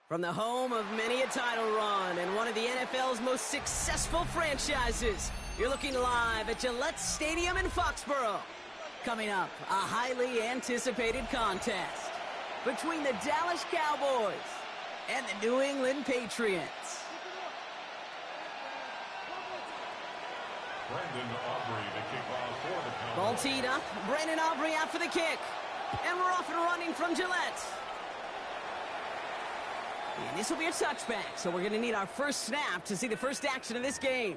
From the home of many a title run and one of the NFL's most successful franchises, you're looking live at Gillette Stadium in Foxborough. Coming up, a highly anticipated contest between the Dallas Cowboys and the New England Patriots. Brandon Aubrey, the kickoff for the Cowboys. Ball teed up, Brandon Aubrey out for the kick. And we're off and running from Gillette. And this will be a touchback, so we're going to need our first snap to see the first action of this game.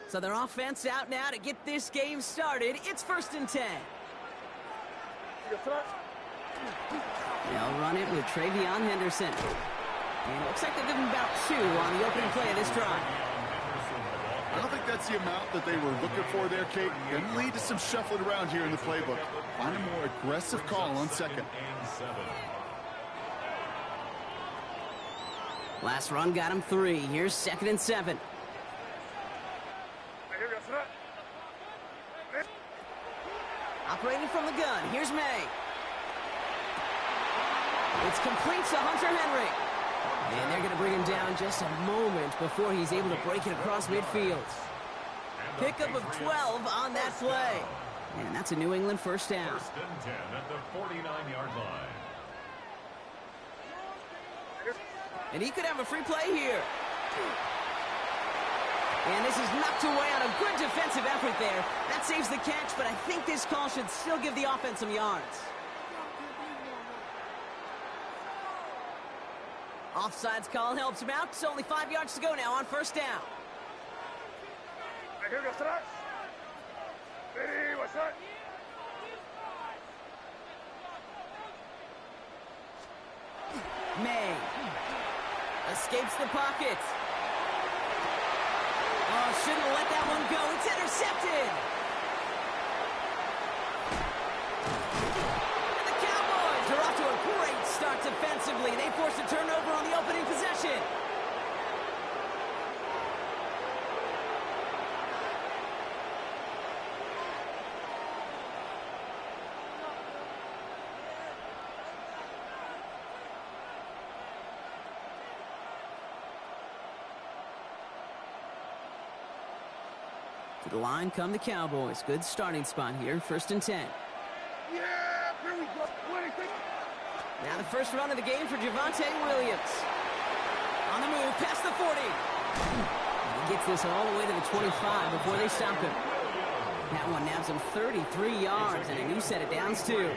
So their offense out now to get this game started. It's 1st and 10. They'll run it with Travion Henderson. And it looks like they'll give him about 2 on the opening play of this drive. I don't think that's the amount that they were looking for there, Kate. Going to lead to some shuffling around here in the playbook. Find a more aggressive call on second. Last run got him 3. Here's 2nd and 7. Operating from the gun, here's May. It's complete to Hunter Henry. And they're going to bring him down just a moment before he's able to break it across midfield. Pickup of 12 on that play. And that's a New England first down. 1st and 10 at the 49-yard line. And he could have a free play here. And this is knocked away on a good defensive effort there. That saves the catch, but I think this call should still give the offense some yards. Offsides call helps him out. It's only 5 yards to go now on 1st down. May escapes the pocket. Oh, shouldn't let that one go. It's intercepted. And the Cowboys are off to a great start defensively. They forced a turnover on the opening possession. To the line come the Cowboys. Good starting spot here. 1st and 10. Yeah, here we go. Now the first run of the game for Javonte Williams. On the move, past the 40. He gets this all the way to the 25 before they stop him. That one nabs him 33 yards and a new set of downs, too.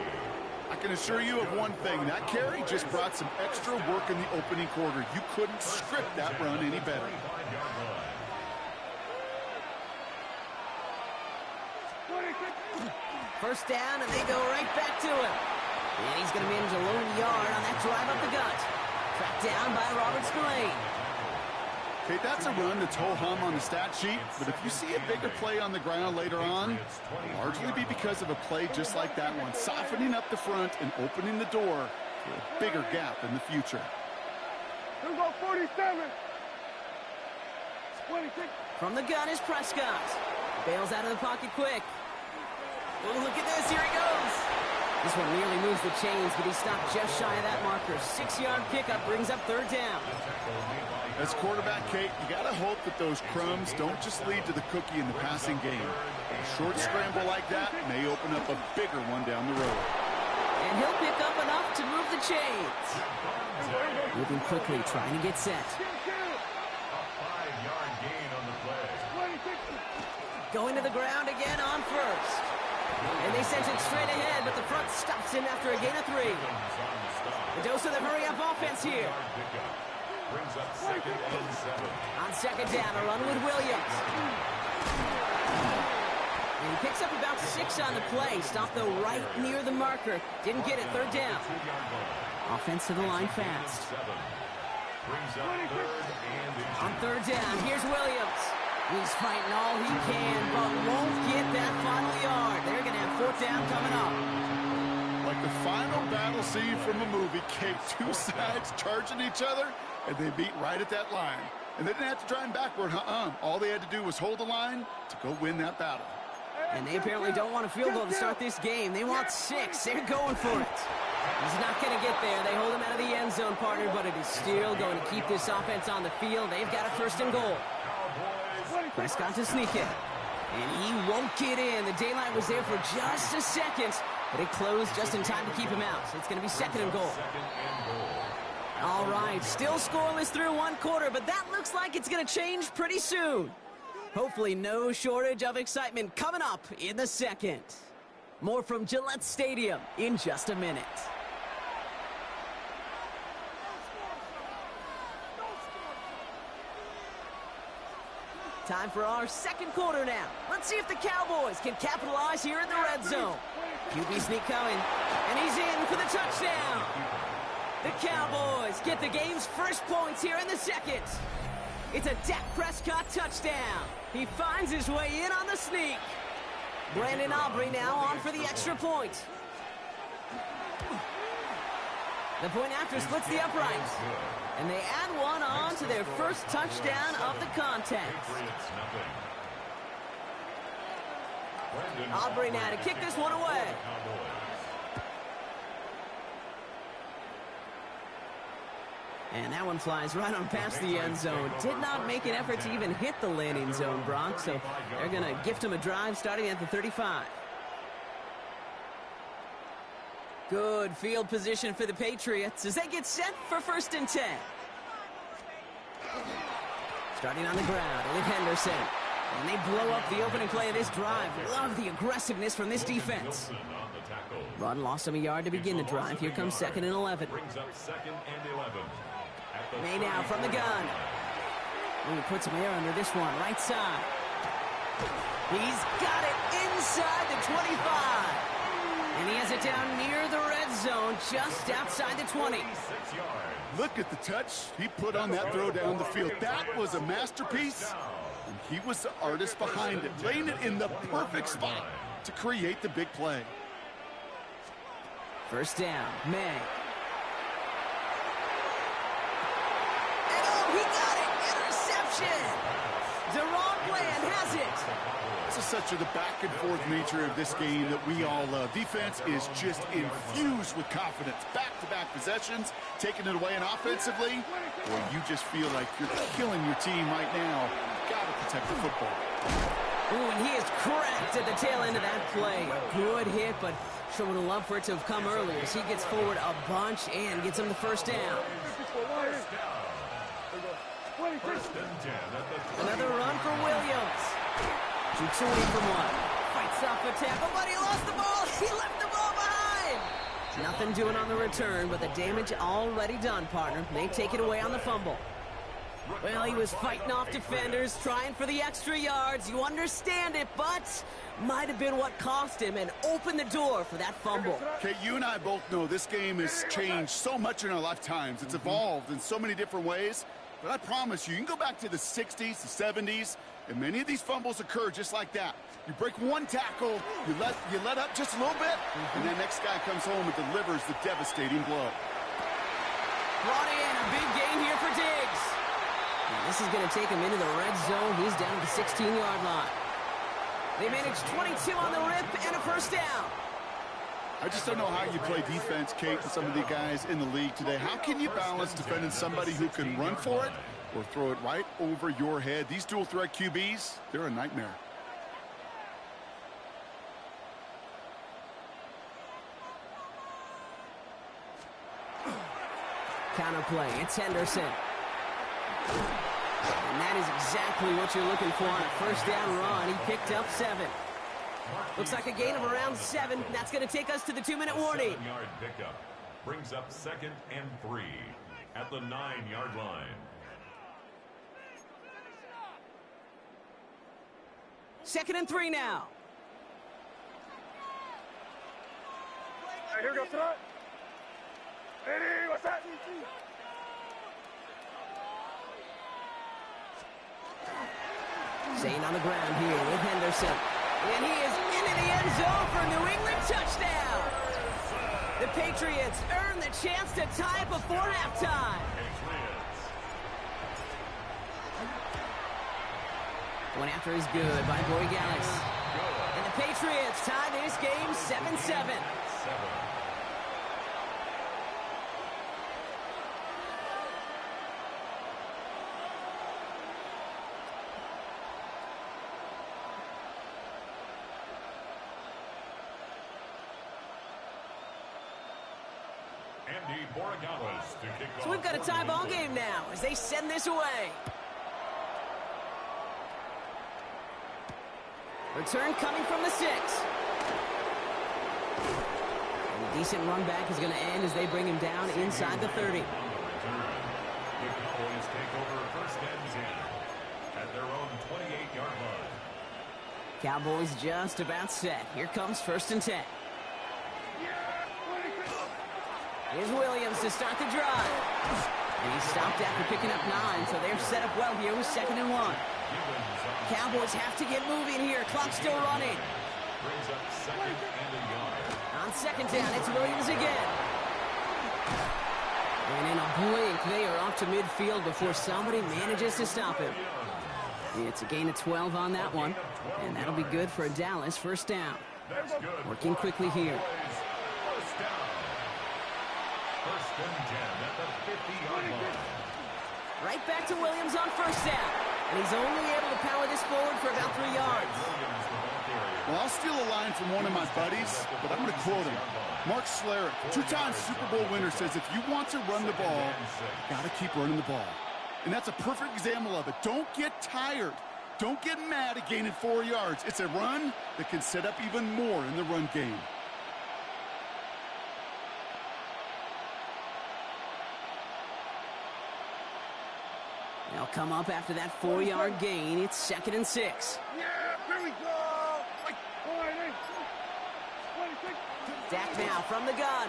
I can assure you of one thing. That carry just brought some extra work in the opening quarter. You couldn't script that run any better. First down, and they go right back to him. And he's going to manage a lone yard on that drive up the gut. Tracked down by Robert Spillane. Okay, that's a run that's ho-hum on the stat sheet, but if you see a bigger play on the ground later on, it'll largely be because of a play just like that one, softening up the front and opening the door for a bigger gap in the future. Here we go, 47. 26. From the gun is Prescott. Bails out of the pocket quick. Oh, look at this. Here he goes. This one nearly moves the chains, but he stopped just shy of that marker. 6-yard pickup brings up third down. As quarterback, Kate, you got to hope that those crumbs don't just lead to the cookie in the passing game. A short scramble like that may open up a bigger one down the road. And he'll pick up enough to move the chains. Moving quickly, trying to get set. A 5-yard gain on the play. Going to the ground again on first. And they sent it straight ahead, but the front stops him after a gain of 3. A dose of the hurry-up offense here. Brings up 2nd and 7. On second down, a run with Williams. And he picks up about 6 on the play. Stopped, though, right near the marker. Didn't get it. Third down. Offense to the line fast. Brings up 3rd and On third down, here's Williams. He's fighting all he can, but won't get that final yard. They're going to have fourth down coming up. Like the final battle scene from a movie, Kate, two sides charging each other, and they beat right at that line. And they didn't have to drive backward, All they had to do was hold the line to go win that battle. And they apparently don't want a field goal to start this game. They want 6. They're going for it. He's not going to get there. They hold him out of the end zone, partner, but it is still going to keep this offense on the field. They've got a 1st and goal. Prescott to sneak it. And he won't get in. The daylight was there for just a second, but it closed just in time to keep him out. So it's going to be 2nd and goal. All right, still scoreless through 1 quarter, but that looks like it's going to change pretty soon. Hopefully no shortage of excitement coming up in the 2nd. More from Gillette Stadium in just a minute. Time for our 2nd quarter now. Let's see if the Cowboys can capitalize here in the red zone. QB sneak coming, and he's in for the touchdown. The Cowboys get the game's first points here in the 2nd. It's a Dak Prescott touchdown. He finds his way in on the sneak. Brandon Aubrey now on for the extra point. The point after splits the uprights. And they add one on to their first touchdown of the contest. Aubrey now to kick this one away. And that one flies right on past the end zone. Did not make an effort to even hit the landing zone, Brock, so they're going to gift him a drive starting at the 35. Good field position for the Patriots as they get set for 1st and 10. Starting on the ground with Henderson. And they blow up the opening play of this drive. Love the aggressiveness from this defense. Run lost him a yard to begin the drive. Here comes 2nd and 11. May now from the gun. He puts some air under this one. Right side. He's got it inside the 25. And he has it down near the red zone, just outside the 20. Look at the touch he put on that throw down the field. That was a masterpiece, and he was the artist behind it, laying it in the perfect spot to create the big play. First down, May. And oh, he got it! Interception! Deron Bland has it! This is such the back-and-forth nature of this game that we all love. Defense is just infused with confidence. Back-to-back possessions, taking it away, and offensively, boy, you just feel like you're killing your team right now. You've got to protect the football. Ooh, and he is cracked at the tail end of that play. A good hit, but sure would have loved for it to have come earlier as he gets forward a bunch and gets him the first down. Another run for Williams. Shoots away from one. Fights off a tackle, but he lost the ball. He left the ball behind. Nothing doing on the return, but the damage already done, partner. They take it away on the fumble. Well, he was fighting off defenders, trying for the extra yards. You understand it, but might have been what cost him and opened the door for that fumble. Okay, you and I both know this game has changed so much in our lifetimes. It's evolved in so many different ways. But I promise you, you can go back to the 60s, the 70s, and many of these fumbles occur just like that. You break one tackle, you let up just a little bit, and the next guy comes home and delivers the devastating blow. Brought in a big gain here for Diggs. And this is going to take him into the red zone. He's down at the 16-yard line. They managed 22 on the rip and a first down. I just don't know how you play defense, Kate, with some of the guys in the league today. How can you balance defending somebody who can run for it or throw it right over your head? These dual threat QBs, they're a nightmare. Counter play. It's Henderson. And that is exactly what you're looking for on a first down run. He picked up 7. Looks like a gain of around 7. That's going to take us to the 2-minute warning. 7-yard pickup brings up 2nd and 3 at the 9-yard line. 2nd and 3 now. Hey, here we go, front. Hey, what's that? Staying on the ground here with Henderson. And he is into the end zone for a New England touchdown. The Patriots earn the chance to tie it before halftime. One after is good by Boy Gallus. And the Patriots tie this game 7-7. So we've got a tie ball game now as they send this away. Return coming from the 6. And a decent run back is going to end as they bring him down inside the 30. The Cowboys take over 1st and 10 at their own 28-yard line. Cowboys just about set. Here comes 1st and 10. Here's Williams to start the drive. And he stopped after picking up 9, so they're set up well here with 2nd and 1. Cowboys have to get moving here. Clock still running. Brings up 2nd and a yard. On 2nd down, it's Williams again. And in a blink, they are off to midfield before somebody manages to stop him. It's a gain of 12 on that one, and that'll be good for a Dallas 1st down. Working quickly here. 1st down. 1st and 10 at the 50-yard line. Right back to Williams on 1st down. And he's only able to power this forward for about 3 yards. Well, I'll steal a line from one of my buddies, but I'm going to quote him. Mark Schlereth, 2-time Super Bowl winner, says if you want to run the ball, you got to keep running the ball. And that's a perfect example of it. Don't get tired. Don't get mad at gaining 4 yards. It's a run that can set up even more in the run game. They'll come up after that 4-yard gain. It's 2nd and 6. Yeah, here we go. Dak now from the gun.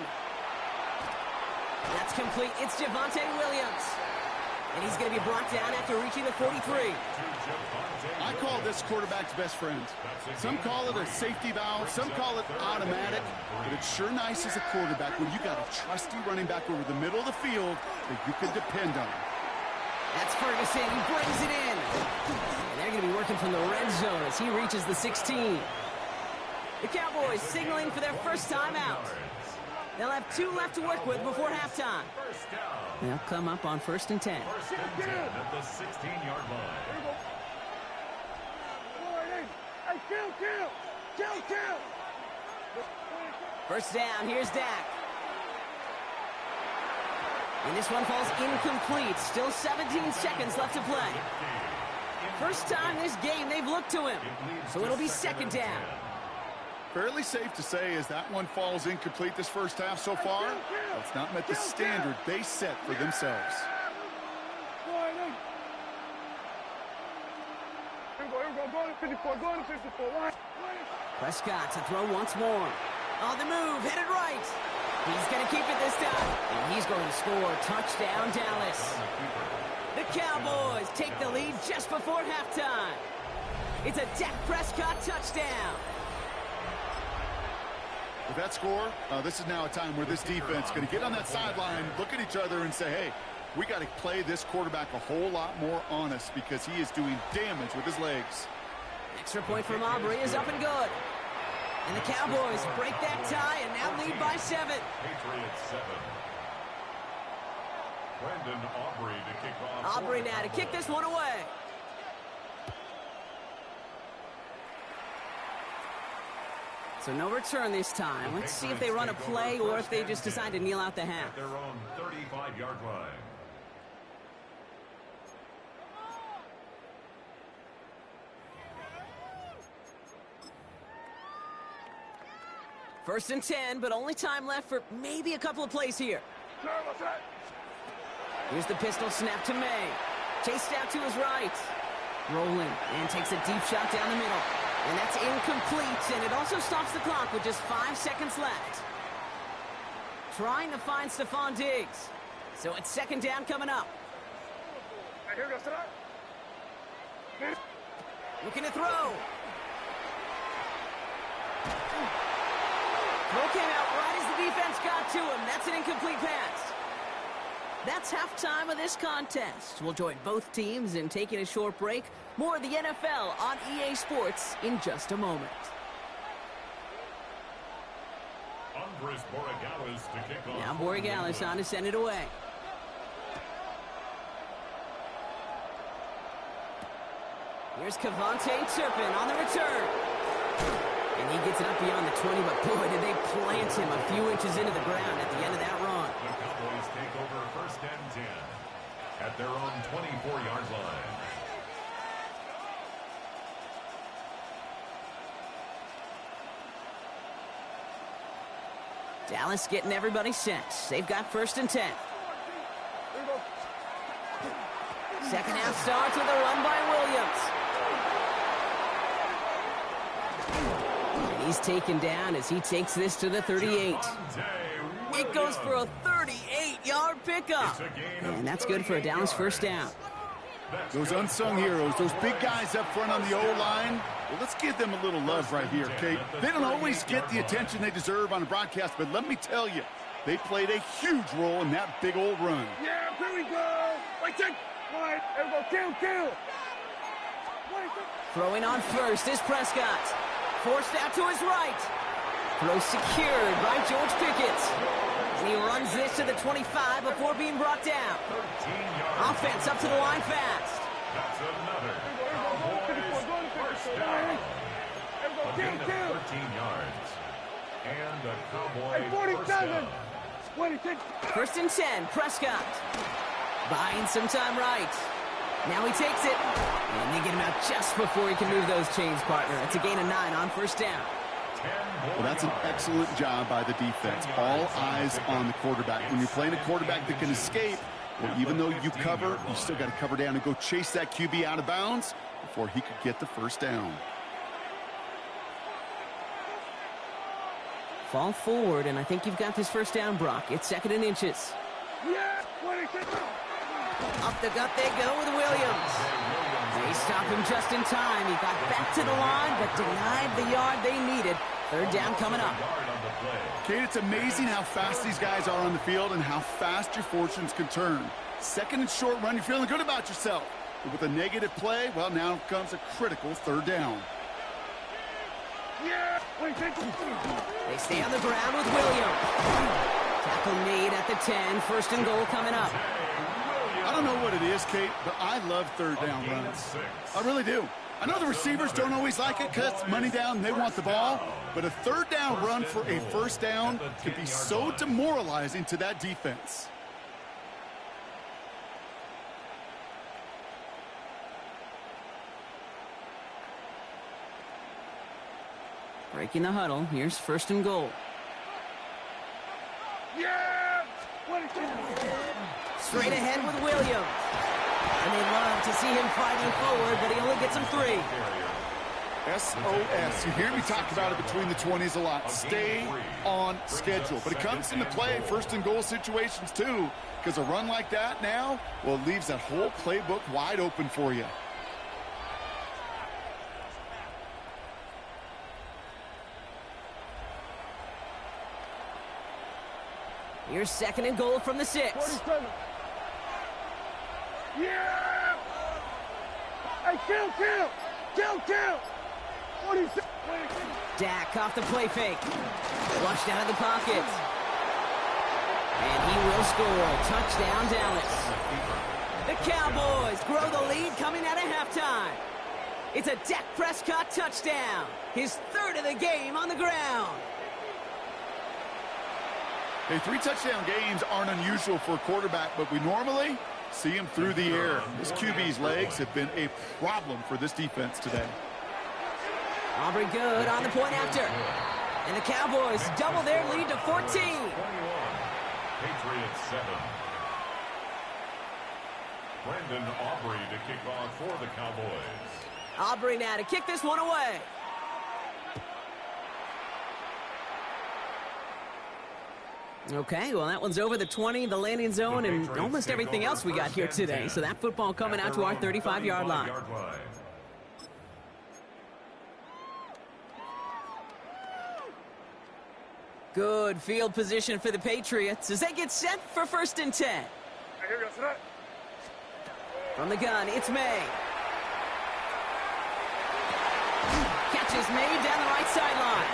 That's complete. It's Javonte Williams. And he's going to be brought down after reaching the 43. I call this quarterback's best friend. Some call it a safety valve, some call it automatic, but it's sure nice as a quarterback when you got a trusty running back over the middle of the field that you can depend on. That's Ferguson. He brings it in. And they're going to be working from the red zone as he reaches the 16. The Cowboys signaling for their first time out. They'll have 2 left to work with before halftime. They'll come up on 1st and 10. 1st and 10 at the 16-yard line. Hey, kill. 1st down. Here's Dak. And this one falls incomplete. Still 17 seconds left to play. First time this game they've looked to him. So it'll be 2nd down. Fairly safe to say as that one falls incomplete this first half so far, it's not met the standard they set for themselves. Go to 54. Prescott to throw once more. On the move, headed right. He's going to keep it this time. And he's going to score. Touchdown, Dallas. The Cowboys take the lead just before halftime. It's a Dak Prescott touchdown. With that score, this is now a time where this defense is going to get on that sideline, look at each other and say, hey, we got to play this quarterback a whole lot more honest because he is doing damage with his legs. Extra point from Aubrey is up and good. And the Cowboys break that tie and now lead by 7. Patriots 7. Brendan Aubrey to kick off. Aubrey now to kick this one away. So no return this time. Let's see if they run a play or if they just decide to kneel out the half. At their own 35-yard line. First and 10, but only time left for maybe a couple of plays here. Here's the pistol snap to May. Chased out to his right. Rolling and takes a deep shot down the middle. And that's incomplete, and it also stops the clock with just 5 seconds left. Trying to find Stephon Diggs. So it's second down coming up. Looking to throw. Throw came out right as the defense got to him. That's an incomplete pass. That's halftime of this contest. We'll join both teams in taking a short break. More of the NFL on EA Sports in just a moment. Now Borregales on to send it away. Here's Kevontae Turpin on the return. And he gets it up beyond the 20, but boy, did they plant him a few inches into the ground at the end of that run. The Cowboys take over first and 10 at their own 24-yard line. Dallas getting everybody set. They've got first and 10. Second half starts with a run by Williams. And he's taken down as he takes this to the 38. It goes for a 38-yard pickup. And that's good for a Dallas first down. Those unsung heroes, those big guys up front on the O-line, well, let's give them a little love right here, Kate. They don't always get the attention they deserve on the broadcast, but let me tell you, they played a huge role in that big old run. Yeah, here we go. Right, check. Right, everybody, kill. Throwing on first is Prescott. Forced out to his right. Throw secured by George Pickett. And he runs this to the 25 before being brought down. Offense up to the line fast. That's another Cowboys first down. A gain of 13 yards. And the Cowboys first down. First and 10, Prescott. Buying some time right. Now he takes it. And they get him out just before he can move those chains, partner. It's a gain of 9 on first down. Well, that's an excellent job by the defense. All eyes on the quarterback. When you're playing a quarterback that can escape, well, even though you cover, you still got to cover down and go chase that QB out of bounds before he could get the first down. Fall forward, and I think you've got this first down, Brock. It's second and inches. Yeah, Up the gut they go with Williams. They stop him just in time. He got back to the line, but denied the yard they needed. Third down coming up. Kate, it's amazing how fast these guys are on the field and how fast your fortunes can turn. Second and short run, you're feeling good about yourself. But with a negative play, well, now comes a critical third down. Yeah. They stay on the ground with Williams. Tackle made at the 10. First and goal coming up. I don't know what it is, Kate, but I love third down runs. I really do. I know the receivers don't always like it because it's money down, they want the ball. But a third down run for a first down can be so demoralizing to that defense. Breaking the huddle. Here's first and goal. Yeah. Straight ahead with Williams. And they love to see him fighting forward, but he only gets him 3. SOS. You hear me talk about it between the 20s a lot. Stay on schedule. But it comes into play first and goal situations too, because a run like that now, well, it leaves that whole playbook wide open for you. Here's second and goal from the 6. 47. Yeah! Hey, kill! Dak off the play fake. Flushed out of the pocket. And he will score. Touchdown, Dallas. The Cowboys grow the lead coming out of halftime. It's a Dak Prescott touchdown. His third of the game on the ground. Hey, 3 touchdown games aren't unusual for a quarterback, but we normally see him through the air. This QB's legs have been a problem for this defense today. Aubrey good on the point after. And the Cowboys double their lead to 14. Patriots 7. Brandon Aubrey to kick off for the Cowboys. Aubrey now to kick this one away. Okay, well, that one's over the 20, the landing zone, and almost everything else we got here today. So that football coming out to our 35-yard line. Good field position for the Patriots as they get set for 1st and 10. From the gun, it's May. Catch is made down the right sideline.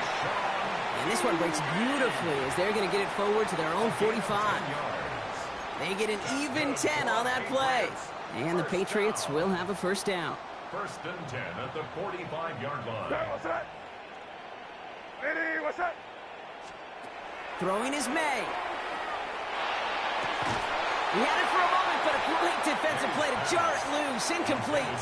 And this one breaks beautifully as they're going to get it forward to their own 45. They get an even 10 on that play. And the Patriots will have a 1st down. 1st and 10 at the 45-yard line. Throwing is May. He had it for a moment, but a great defensive play to jar it loose. Incomplete.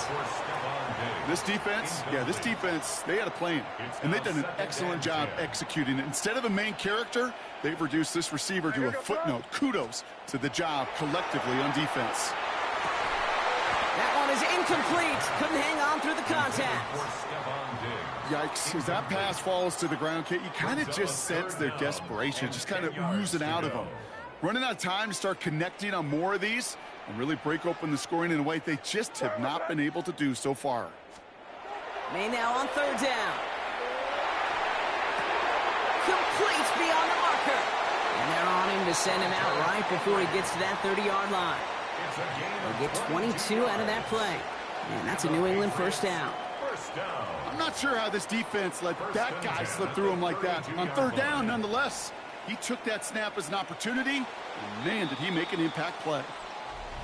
This defense, they had a plan, and they've done an excellent job executing it. Instead of a main character, they've reduced this receiver to a footnote. Kudos to the job collectively on defense. That one is incomplete. Couldn't hang on through the contact. Yikes. As that pass falls to the ground, Kate, you kind of just sense their desperation, just kind of oozing out of them. Running out of time to start connecting on more of these and really break open the scoring in a way they just have not been able to do so far. May now on 3rd down. Complete beyond the marker. And they're on him to send him out right before he gets to that 30-yard line. They'll get 22 out of that play. And that's a New England 1st down. I'm not sure how this defense let that guy slip through him like that. On 3rd down, nonetheless, he took that snap as an opportunity, and man, did he make an impact play.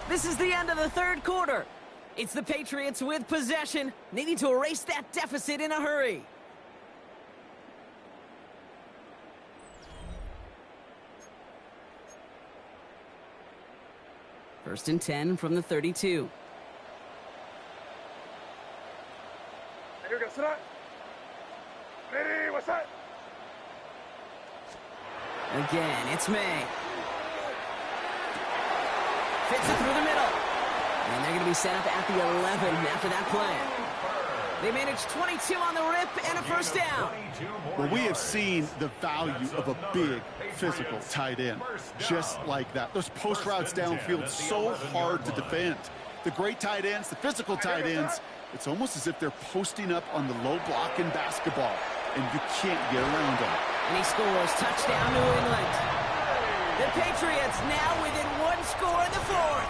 This is the end of the 3rd quarter. It's the Patriots with possession, needing to erase that deficit in a hurry. First and 10 from the 32. Again, it's May. Fits it through the middle. And they're going to be set up at the 11 after that play. They managed 22 on the rip and a 1st down. Well, we have seen the value of a big, physical tight end. Just like that. Those post routes downfield, so hard to defend. The great tight ends, the physical tight ends, it's almost as if they're posting up on the low block in basketball, and you can't get around them. And he scores. Touchdown, New England. The Patriots now within 1 score in the 4th.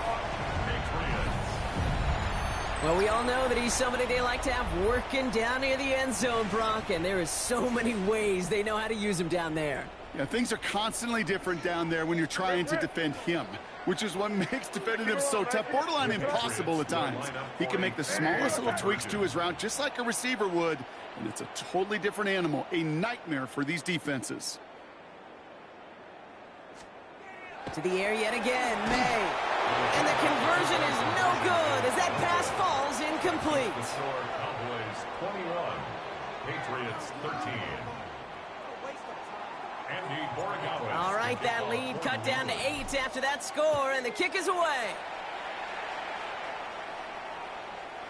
Well, we all know that he's somebody they like to have working down near the end zone, Brock, and there is so many ways they know how to use him down there. Yeah, things are constantly different down there when you're trying to defend him, which is what makes defending him so tough, borderline impossible at times. He can make the smallest little tweaks to his route just like a receiver would, and it's a totally different animal, a nightmare for these defenses. To the air yet again, May. And the conversion is no good as that pass falls incomplete. The score, Cowboys 21, Patriots 13. All right, that lead cut down to 8 after that score, and the kick is away.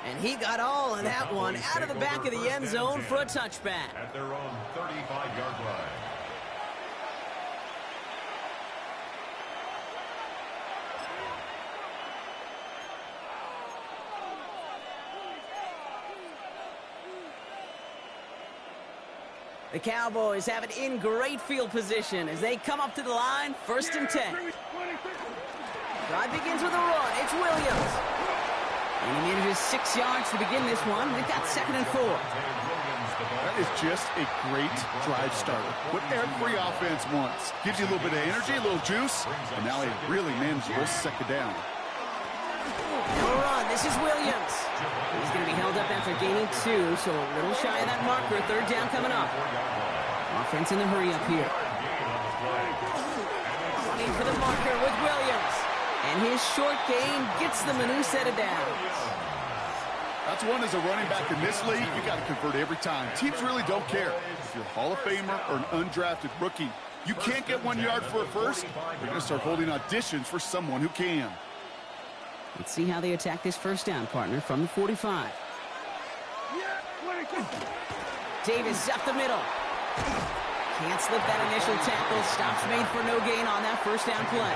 And he got all of that one out of the back of the end zone for a touchback. At their own 35-yard line. The Cowboys have it in great field position as they come up to the line, 1st and 10. Drive begins with a run. It's Williams. And he manages 6 yards to begin this one. They've got 2nd and 4. That is just a great drive starter. What every offense wants. Gives you a little bit of energy, a little juice, and now a really manageable second down. No run. This is Williams. He's going to be held up after gaining 2, so a little shy of that marker. Third down coming up. Offense in the hurry up here. Running for the marker with Williams. And his short gain gets them a new set of downs. That's one as a running back in this league, you got to convert every time. Teams really don't care. If you're a Hall of Famer or an undrafted rookie, you can't get 1 yard for a first, you're going to start holding auditions for someone who can. Let's see how they attack this first down, partner, from the 45. Davis up the middle. Can't slip that initial tackle. Stops made for no gain on that first down play.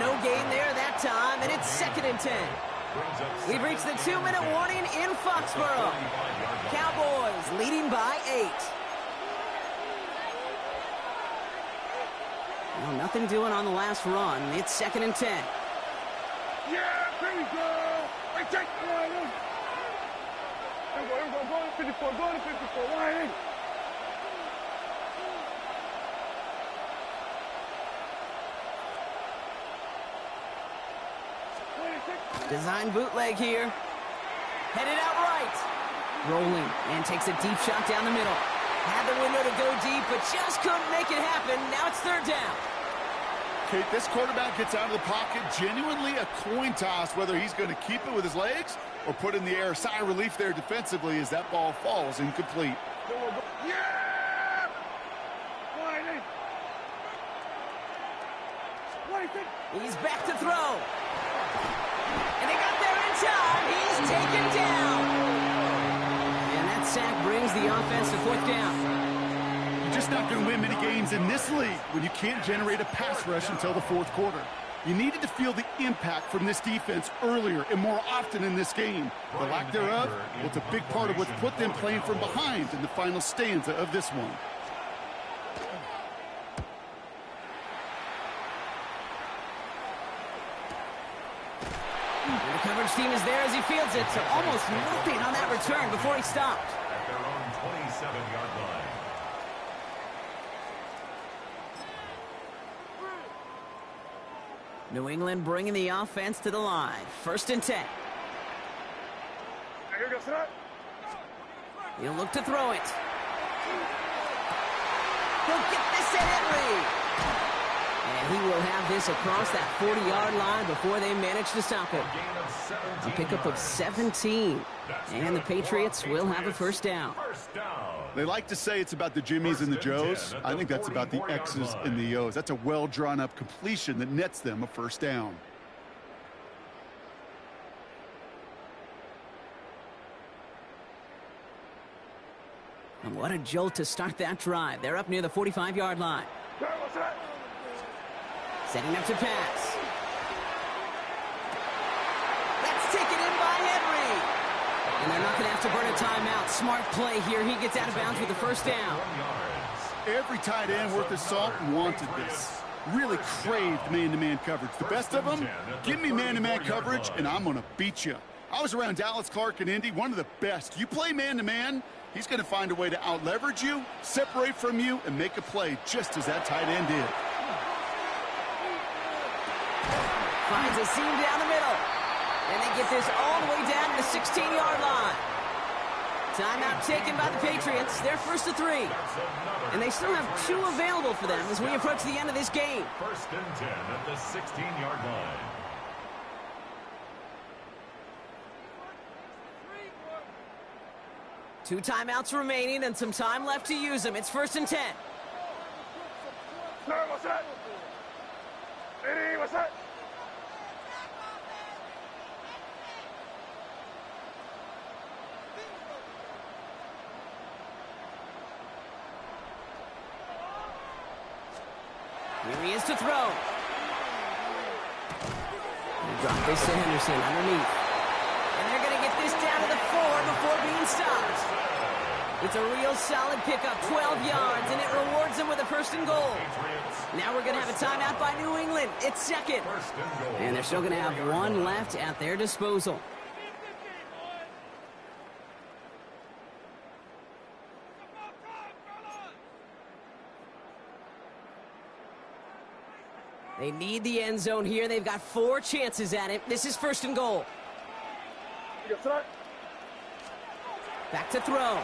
No gain there that time, and it's 2nd and 10. We've reached the 2-minute warning in Foxborough. Cowboys leading by 8. Well, nothing doing on the last run. It's 2nd and 10. Yeah, there we go. Hey, take one. Here we go, go to 54, go to 54. Line. Design bootleg here. Headed out right. Rolling and takes a deep shot down the middle. Had the window to go deep, but just couldn't make it happen. Now it's 3rd down. Kate, this quarterback gets out of the pocket, genuinely a coin toss, whether he's going to keep it with his legs or put in the air. Sigh of relief there defensively as that ball falls incomplete. Yeah! He's back to throw. And he got there in time. He's taken down. And that sack brings the offense to 4th down. You're just not going to win many games in this league when you can't generate a pass rush until the 4th quarter. You needed to feel the impact from this defense earlier and more often in this game. The lack thereof, well, it's a big part of what's put them playing from behind in the final stanza of this one. And the coverage team is there as he fields it, so almost nothing on that return before he stopped. At their own 27-yard line. New England bringing the offense to the line. 1st and 10. Here goes that. He'll look to throw it. He'll get this at Henry. And he will have this across that 40-yard line before they manage to stop it. A pickup of 17. And the Patriots will have a first down. They like to say it's about the Jimmies and the Joes. I think that's about the X's and the O's. That's a well-drawn-up completion that nets them a first down. And what a jolt to start that drive. They're up near the 45-yard line. Setting up to pass. That's taken in by Henry. And they're not going to have to burn a timeout. Smart play here. He gets out of bounds with the first down. Every tight end worth his salt wanted this. Really craved man-to-man coverage. The best of them, give me man-to-man coverage, and I'm going to beat you. I was around Dallas Clark and Indy, one of the best. You play man-to-man, he's going to find a way to out-leverage you, separate from you, and make a play just as that tight end did. Finds a seam down the middle. And they get this all the way down to the 16-yard line. Timeout taken by the Patriots. They're 1st to 3. And they still have 2 available for them as we approach the end of this game. 1st and 10 at the 16-yard line. Two timeouts remaining and some time left to use them. It's 1st and 10. What's that? Hey, what's that? Here he is to throw. They drop this to Henderson underneath. And they're going to get this down to the 4 before being stopped. It's a real solid pickup, 12 yards, and it rewards them with a 1st and goal. Now we're going to have a timeout by New England. It's 2nd. And they're still going to have 1 left at their disposal. They need the end zone here. They've got 4 chances at it. This is 1st and goal. Back to throw.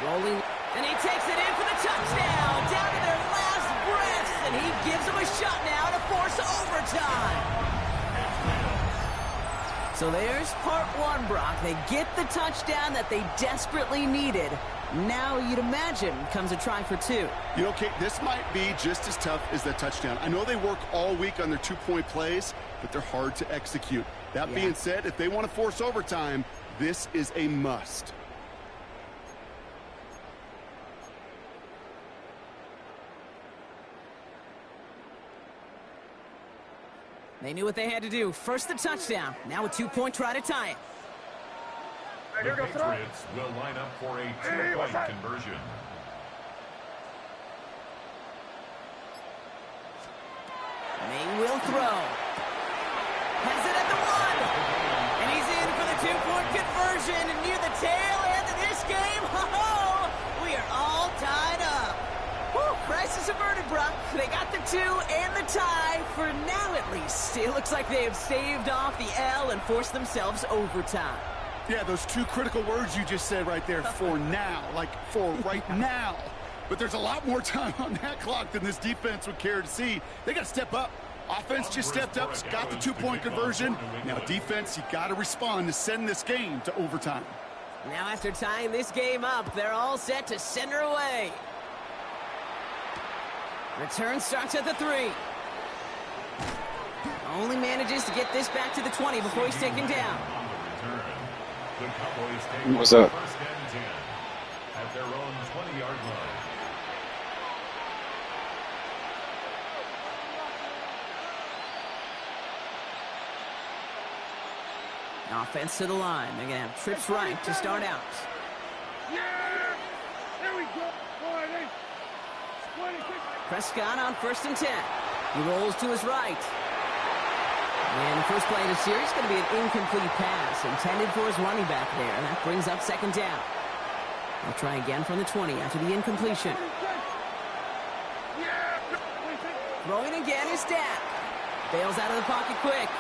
Rolling. And he takes it in for the touchdown. Down to their last breaths. And he gives them a shot now to force overtime. So there's part 1, Brock. They get the touchdown that they desperately needed. Now, you'd imagine, comes a try for 2. You know, Kate, this might be just as tough as that touchdown. I know they work all week on their 2-point plays, but they're hard to execute. That being said, if they want to force overtime, this is a must. They knew what they had to do. First the touchdown. Now a 2-point try to tie it. The Patriots will line up for a 2-point conversion. May will throw. Has it at the 1. And he's in for the 2-point conversion. And near the tail end of this game, we are all tied up. Whew, crisis averted, Brock. They got the 2 and the tie for now, at least. It looks like they have staved off the L and forced themselves overtime. Yeah, those 2 critical words you just said right there, for now, like for right now. But there's a lot more time on that clock than this defense would care to see. They got to step up. Offense just stepped up, got the 2-point conversion. Now defense, you got to respond to send this game to overtime. Now after tying this game up, they're all set to send her away. Return starts at the 3. Only manages to get this back to the 20 before he's taken down. What's up? First and 10 at their own 20-yard line. Offense to the line. They're going to have trips right to start out. Yeah! There we go. Prescott on 1st and 10. He rolls to his right. And the first play of the series is going to be an incomplete pass intended for his running back there. And that brings up 2nd down. They'll try again from the 20 after the incompletion. Throwing again is Dak. Bails out of the pocket quick.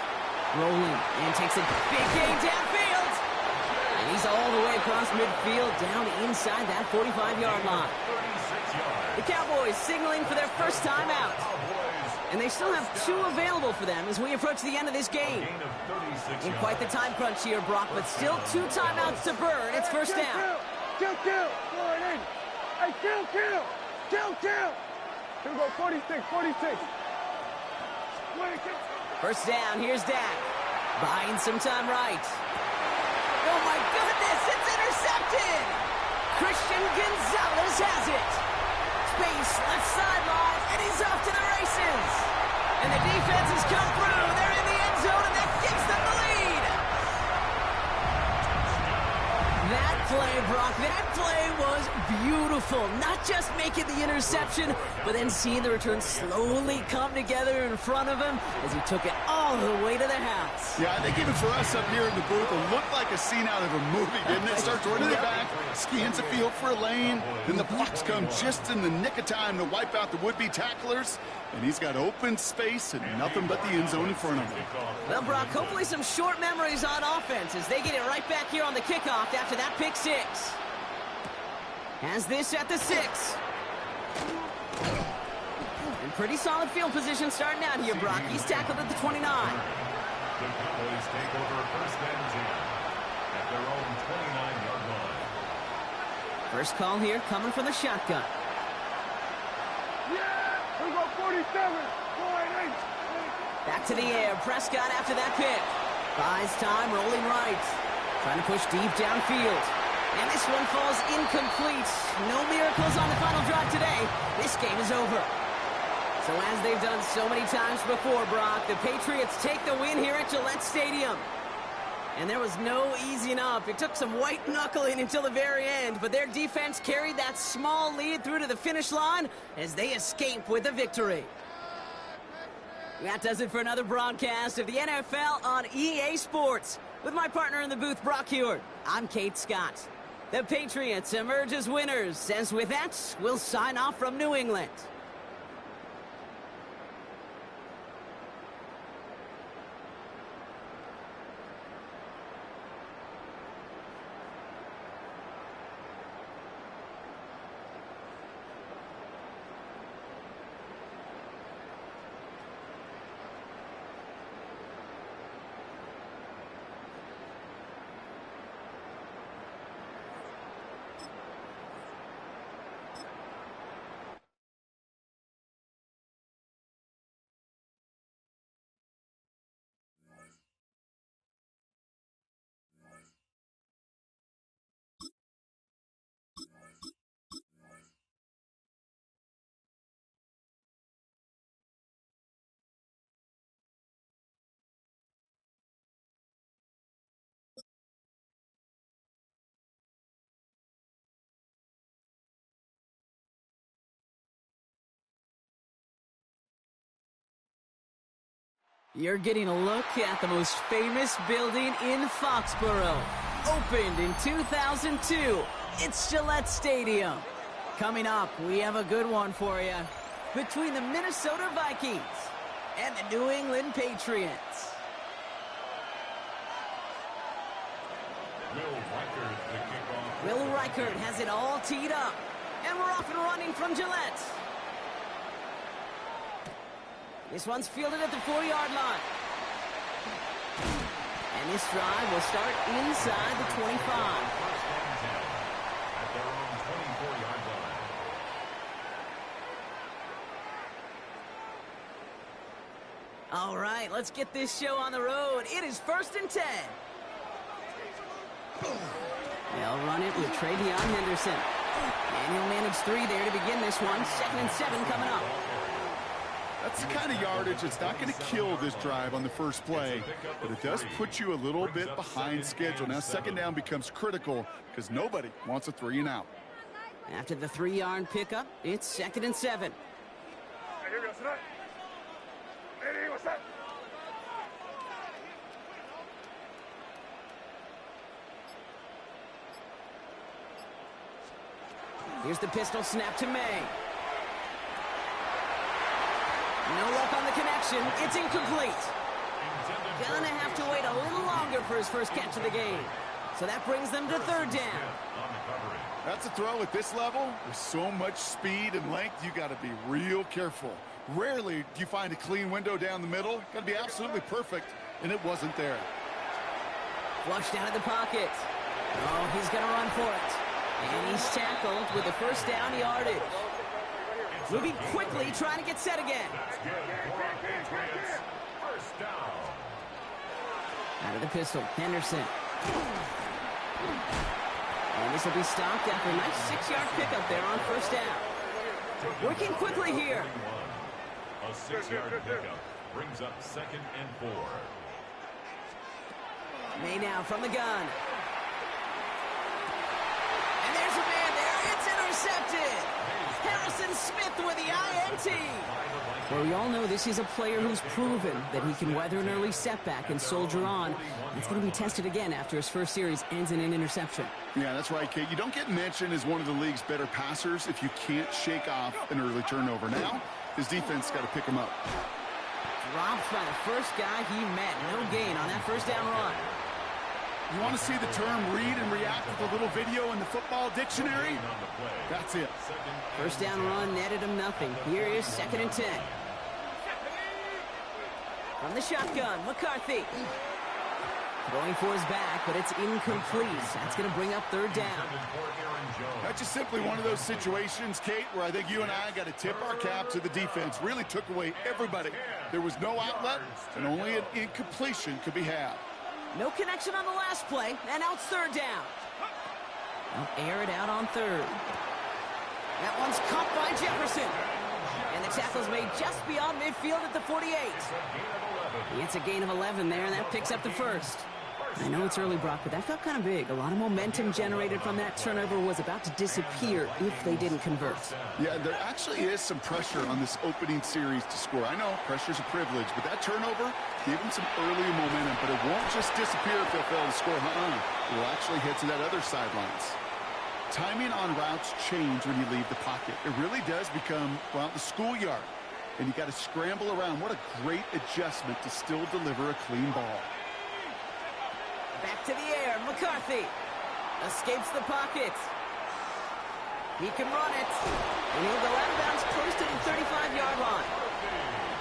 Rolling and takes a big gain downfield. And he's all the way across midfield down inside that 45-yard line. The Cowboys signaling for their first time out. And they still have 2 available for them as we approach the end of this game. In quite the time crunch here, Brock, but still 2 timeouts to burn. It's 1st down. Kill. Hey, kill. Here we go, 46. 1st down, here's Dak. Buying some time right. Oh my goodness, it's intercepted! Christian Gonzalez has it. Space, left sideline, and he's off to the races. And the defense has come through. They're in the end zone, and that gives them the lead. That play, Brock, that play was beautiful. Not just making the interception, but then seeing the return slowly come together in front of him as he took it all the way to the house. Yeah, I think even for us up here in the booth, it looked like a scene out of a movie, didn't it? Starts running it back, scans the field for a lane, then the blocks come just in the nick of time to wipe out the would-be tacklers, and he's got open space and nothing but the end zone in front of him. Well, Brock, hopefully some short memories on offense as they get it right back here on the kickoff after that pick 6. Has this at the 6. And pretty solid field position starting out here, Brock. He's tackled at the 29. The Cowboys take over 1st and 10 at their own 29-yard line. First call here coming from the shotgun. Yeah! We go 47. Back to the air. Prescott after that pick. Buys time, rolling right. Trying to push deep downfield. And this one falls incomplete. No miracles on the final drive today. This game is over. So as they've done so many times before, Brock, the Patriots take the win here at Gillette Stadium. And there was no easing up. It took some white knuckling until the very end, but their defense carried that small lead through to the finish line as they escape with a victory. That does it for another broadcast of the NFL on EA Sports. With my partner in the booth, Brock Hewitt, I'm Kate Scott. The Patriots emerge as winners, as with that, we'll sign off from New England. You're getting a look at the most famous building in Foxborough. Opened in 2002, it's Gillette Stadium. Coming up, we have a good one for you. Between the Minnesota Vikings and the New England Patriots. Will Reichert has it all teed up. And we're off and running from Gillette. This one's fielded at the 4-yard line. And this drive will start inside the 25. At their own 24-yard line. All right, let's get this show on the road. It is 1st and 10. They'll run it with Travion Henderson. And he'll manage 3 there to begin this one. 2nd and 7 coming up. That's the kind of yardage that's not going to kill this drive on the first play, but it does put you a little bit behind schedule. Now 2nd down becomes critical because nobody wants a 3-and-out. After the 3-yard pickup, it's 2nd and 7. Hey, here we go, tonight. Hey, what's up? Here's the pistol snap to May. No luck on the connection. It's incomplete. Gonna have to wait a little longer for his first catch of the game. So that brings them to 3rd down. That's a throw at this level. With so much speed and length, you got to be real careful. Rarely do you find a clean window down the middle. Got to be absolutely perfect, and it wasn't there. Flushed out of the pocket. Oh, he's gonna run for it. And he's tackled with the 1st down yardage. Moving quickly, trying to get set again. First down. Out of the pistol, Henderson. And this will be stopped after a nice 6-yard pickup there on 1st down. Working quickly here. A 6-yard pickup brings up 2nd and 4. May now from the gun. And there's a man there. It's intercepted. Harrison Smith with the INT. Well, we all know this is a player who's proven that he can weather an early setback and soldier on. It's going to be tested again after his first series ends in an interception. Yeah, that's right, Kate. You don't get mentioned as one of the league's better passers if you can't shake off an early turnover. Now, his defense got to pick him up. Dropped by the first guy he met. No gain on that 1st down run. You want to see the term read and react with a little video in the football dictionary? That's it. 1st down run netted him nothing. Here is 2nd and 10. From the shotgun, McCarthy. Going for his back, but it's incomplete. That's going to bring up 3rd down. That's just simply one of those situations, Kate, where I think you and I got to tip our cap to the defense. Really took away everybody. There was no outlet, and only an incompletion could be had. No connection on the last play, and now it's 3rd down. They'll air it out on 3rd. That one's caught by Jefferson. And the tackle's made just beyond midfield at the 48. It's a gain of 11 there, and that picks up the 1st. I know it's early, Brock, but that felt kind of big. A lot of momentum generated from that turnover was about to disappear if they didn't convert. Yeah, there actually is some pressure on this opening series to score. I know pressure's a privilege, but that turnover gave them some early momentum, but it won't just disappear if they fail to score. It will actually head to that other sidelines. Timing on routes change when you leave the pocket. It really does become, well, the schoolyard. And you got to scramble around. What a great adjustment to still deliver a clean ball. Back to the air, McCarthy. Escapes the pocket. He can run it. And he'll go out of bounds close to the 35-yard line.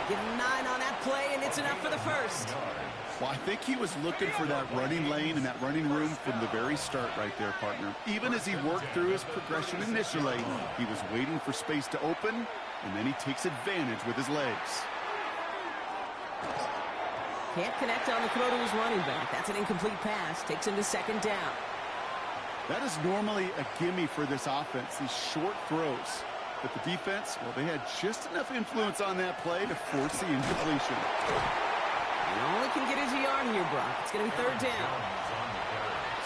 Give him 9 on that play, and it's enough for the 1st. Well, I think he was looking for that running lane and that running room from the very start right there, partner. Even as he worked through his progression initially, he was waiting for space to open, and then he takes advantage with his legs. Can't connect on the throw to his running back. That's an incomplete pass. Takes him to 2nd down. That is normally a gimme for this offense, these short throws. But the defense, well, they had just enough influence on that play to force the incompletion. And all he can get is a yard here, Brock. It's going to be 3rd down.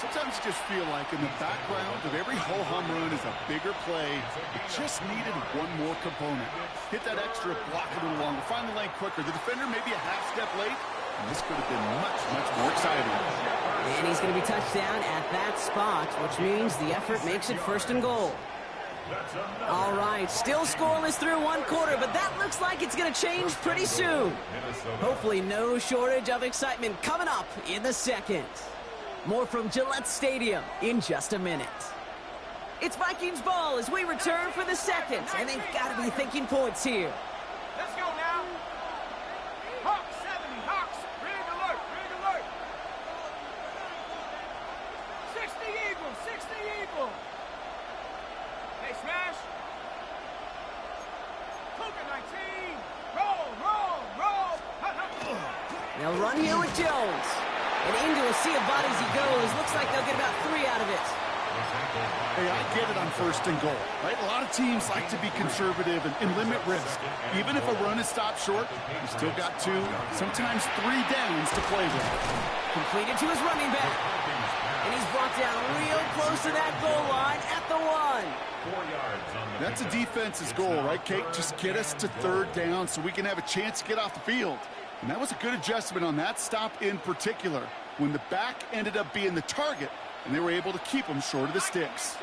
So Sometimes you just feel like in the background of every ho-hum run is a bigger play. It just needed one more component. Hit that extra block a little longer. Find the lane quicker. The defender maybe a half step late. And this could have been much, much more exciting. And he's going to be touched down at that spot, which means the effort makes it 1st and goal. All right, still scoreless through one quarter, but that looks like it's going to change pretty soon. Hopefully no shortage of excitement coming up in the second. More from Gillette Stadium in just a minute. It's Vikings ball as we return for the second, and they've got to be thinking points here. Let's go now. Hawks, 70, Hawks. Rig alert, rig alert. 60 Eagles, 60 Eagles. Hey, smash. Cougar 19. Roll, roll, roll. They'll run here with Jones. And into a sea of bodies he goes. Looks like they'll get about 3 out of it. Hey, I get it on 1st and goal, right? A lot of teams like to be conservative and limit risk. Even if a run is stopped short, you still got 2, sometimes 3 downs to play with. Completed to his running back. And he's brought down real close to that goal line at the 1. 4 yards on the That's a defense's goal, right, Kate? Just get us to 3rd down so we can have a chance to get off the field. And that was a good adjustment on that stop in particular, when the back ended up being the target, and they were able to keep him short of the sticks.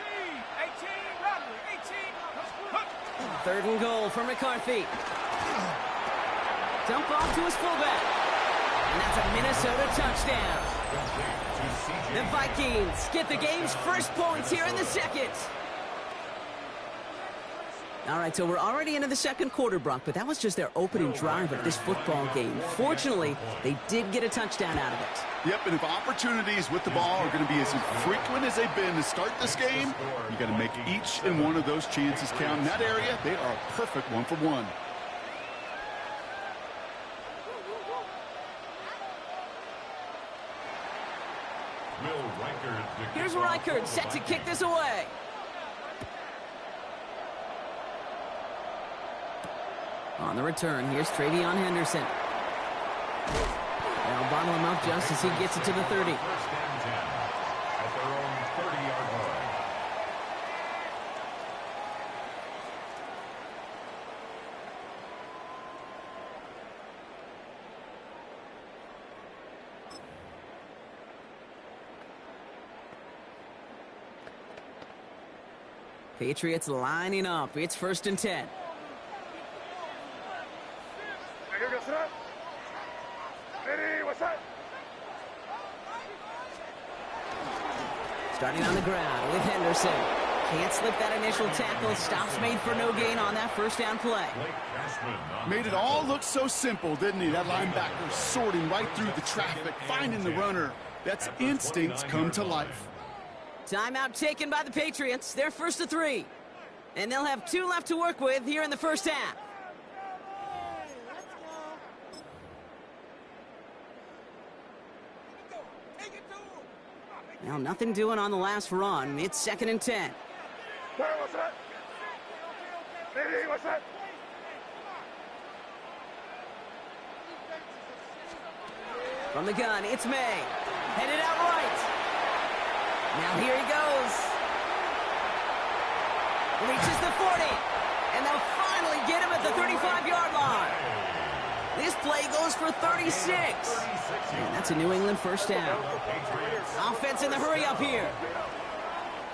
18, Rodley, 18. 3rd and goal for McCarthy. Dump off to his fullback. And that's a Minnesota touchdown. The Vikings get the game's first points here in the second. All right, so we're already into the second quarter, Brock, but that was just their opening drive of this football game. Fortunately, they did get a touchdown out of it. Yep, and if opportunities with the ball are going to be as frequent as they've been to start this game, you got to make each and one of those chances count. In that area, they are a perfect 1-for-1. Here's Reichard set to kick this away. On the return, here's Travion Henderson. They'll bottle him up just as he gets it to the 30. 1st and 10 at their own 30-yard line. Patriots lining up. It's 1st and 10. Starting on the ground with Henderson. Can't slip that initial tackle. Stops made for no gain on that 1st down play. Made it all look so simple, didn't he? That linebacker sorting right through the traffic, finding the runner. That's instincts come to life. Timeout taken by the Patriots. They're 1st to 3. And they'll have 2 left to work with here in the 1st half. Now, nothing doing on the last run. It's 2nd and 10. From the gun, it's May. Headed out right. Now here he goes. Reaches the 40. And they'll finally get him at the 35-yard line. This play goes for 36. And that's a New England 1st down. Offense in the hurry up here.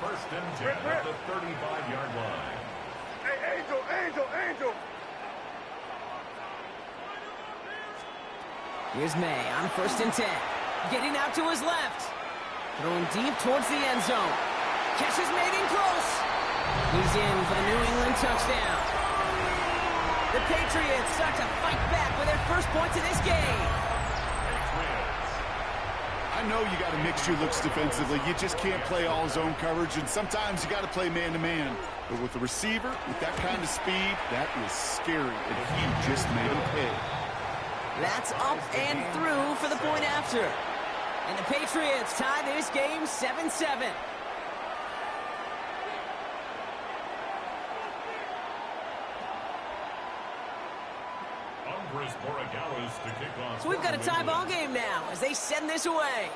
1st and 10 at the 35-yard line. Hey, Angel. Here's May on 1st and 10. Getting out to his left. Throwing deep towards the end zone. Catch is made in close. He's in for the New England touchdown. The Patriots start to fight back with their first points in this game. I know you got to mix your looks defensively. You just can't play all zone coverage, and sometimes you got to play man-to-man. But with the receiver, with that kind of speed, that is scary, and he just made him pay. That's up and through for the point after. And the Patriots tie this game 7-7. So we've got a tie ball game now as they send this away.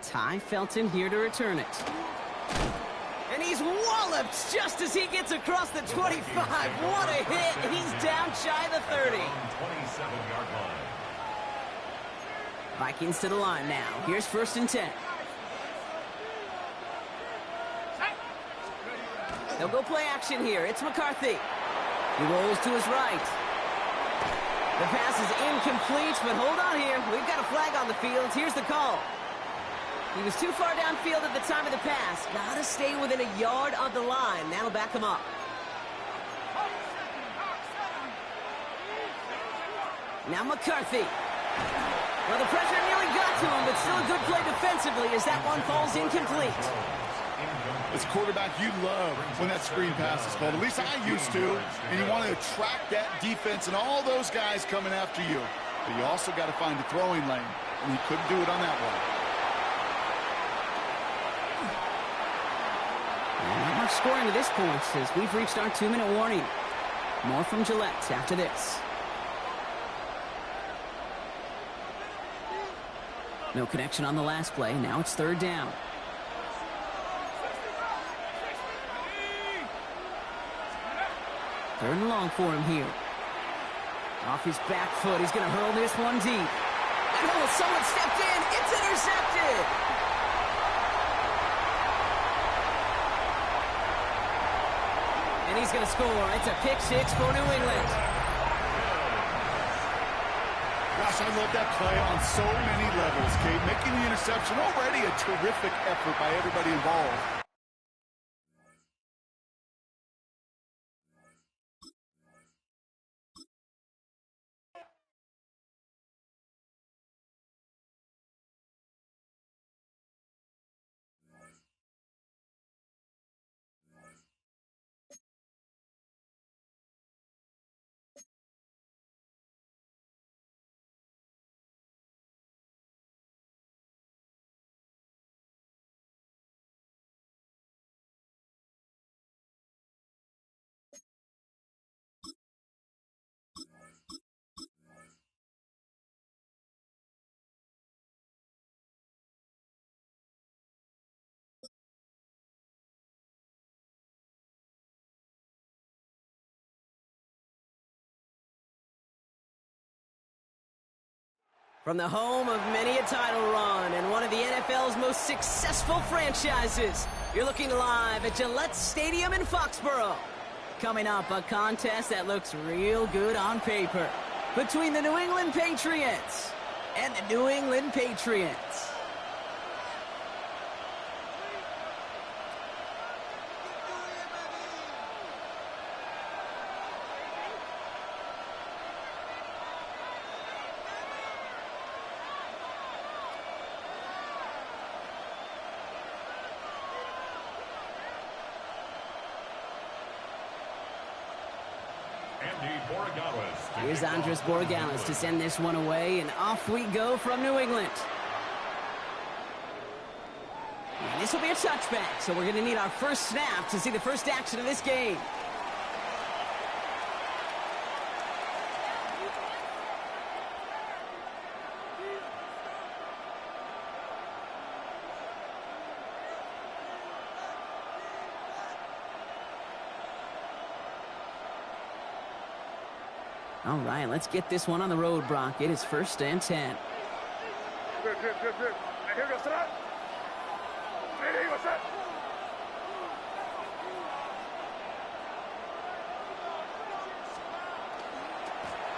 Ty Felton here to return it. And he's walloped just as he gets across the 25. What a hit. He's down shy of the 30. 27-yard line. Vikings to the line now. Here's 1st and 10. They'll go play action here. It's McCarthy. He rolls to his right. The pass is incomplete, but hold on here. We've got a flag on the field. Here's the call. He was too far downfield at the time of the pass. Gotta stay within a yard of the line. That'll back him up. Now McCarthy. Well, the pressure nearly got to him, but still a good play defensively as that one falls incomplete. As a quarterback, you love when that screen pass is called. At least I used to. And you want to attract that defense and all those guys coming after you. But you also got to find a throwing lane. And he couldn't do it on that one. And not much scoring to this point as we've reached our 2-minute warning. More from Gillette after this. No connection on the last play. Now it's 3rd down. 3rd and long for him here. Off his back foot. He's going to hurl this one deep. And oh, someone stepped in. It's intercepted. And he's going to score. It's a pick 6 for New England. Gosh, I love that play on so many levels, Kate. Making the interception, already a terrific effort by everybody involved. From the home of many a title run and one of the NFL's most successful franchises, you're looking live at Gillette Stadium in Foxborough. Coming up, a contest that looks real good on paper between the New England Patriots and the New England Patriots. Here's Andres Borregales to send this one away, and off we go from New England. And this will be a touchback, so we're going to need our first snap to see the first action of this game. All right, let's get this one on the road, Brock. It is 1st and 10. Good. Hey, here goes that. Hey, what's that?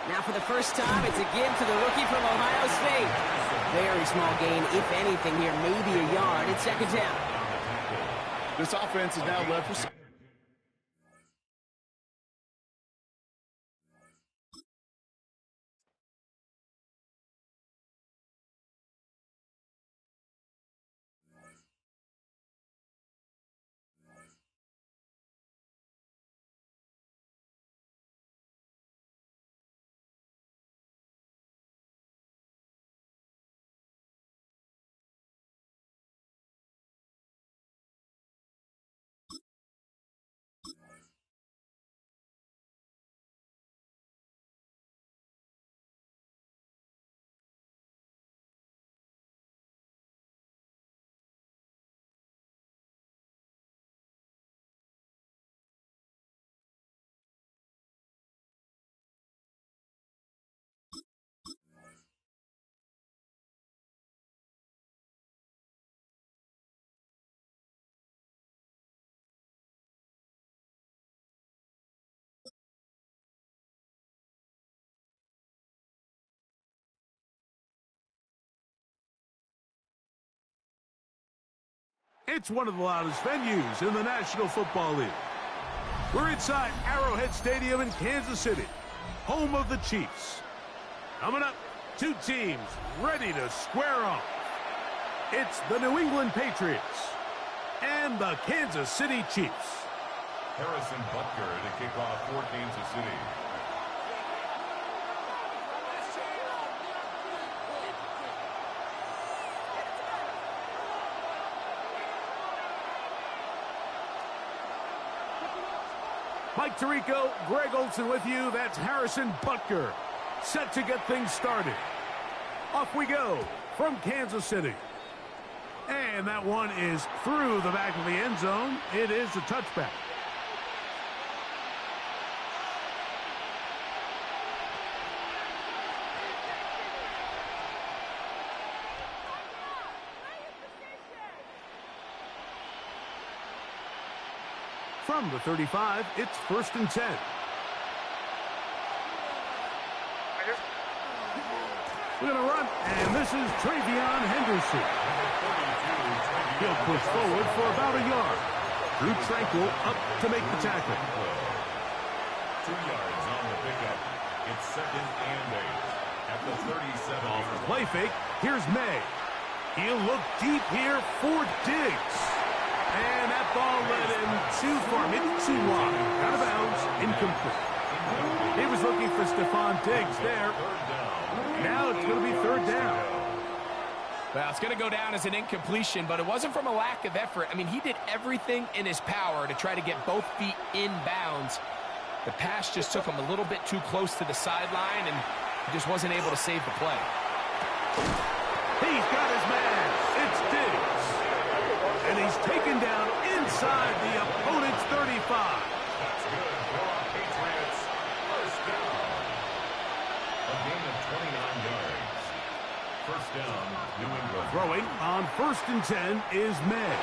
Now for the first time, it's a give to the rookie from Ohio State. Very small gain, if anything here, maybe a yard. It's 2nd down. This offense is now left with It's one of the loudest venues in the National Football League. We're inside Arrowhead Stadium in Kansas City, home of the Chiefs. Coming up, two teams ready to square off. It's the New England Patriots and the Kansas City Chiefs. Harrison Butker to kick off for Kansas City. Mike Tirico, Greg Olson with you. That's Harrison Butker, set to get things started. Off we go from Kansas City. And that one is through the back of the end zone. It is a touchback. From the 35, it's 1st and 10. We're going to run, and this is Travion Henderson. He'll push forward for about a yard. Drew Tranquil up to make the tackle. 2 yards on the pickup. It's 2nd and 8 at the 37. Off the play fake, here's May. He'll look deep here for Diggs. And that ball led him too far, maybe too wide. Out of bounds, incomplete. He was looking for Stephon Diggs there. Now it's going to be 3rd down. Well, it's going to go down as an incompletion, but it wasn't from a lack of effort. I mean, he did everything in his power to try to get both feet in bounds. The pass just took him a little bit too close to the sideline, and he just wasn't able to save the play. He's got his man. It's Diggs. And he's taken down inside the opponent's 35. That's good for our Patriots. 1st down. A gain of 29 yards. 1st down, New England. Throwing on 1st and 10 is May.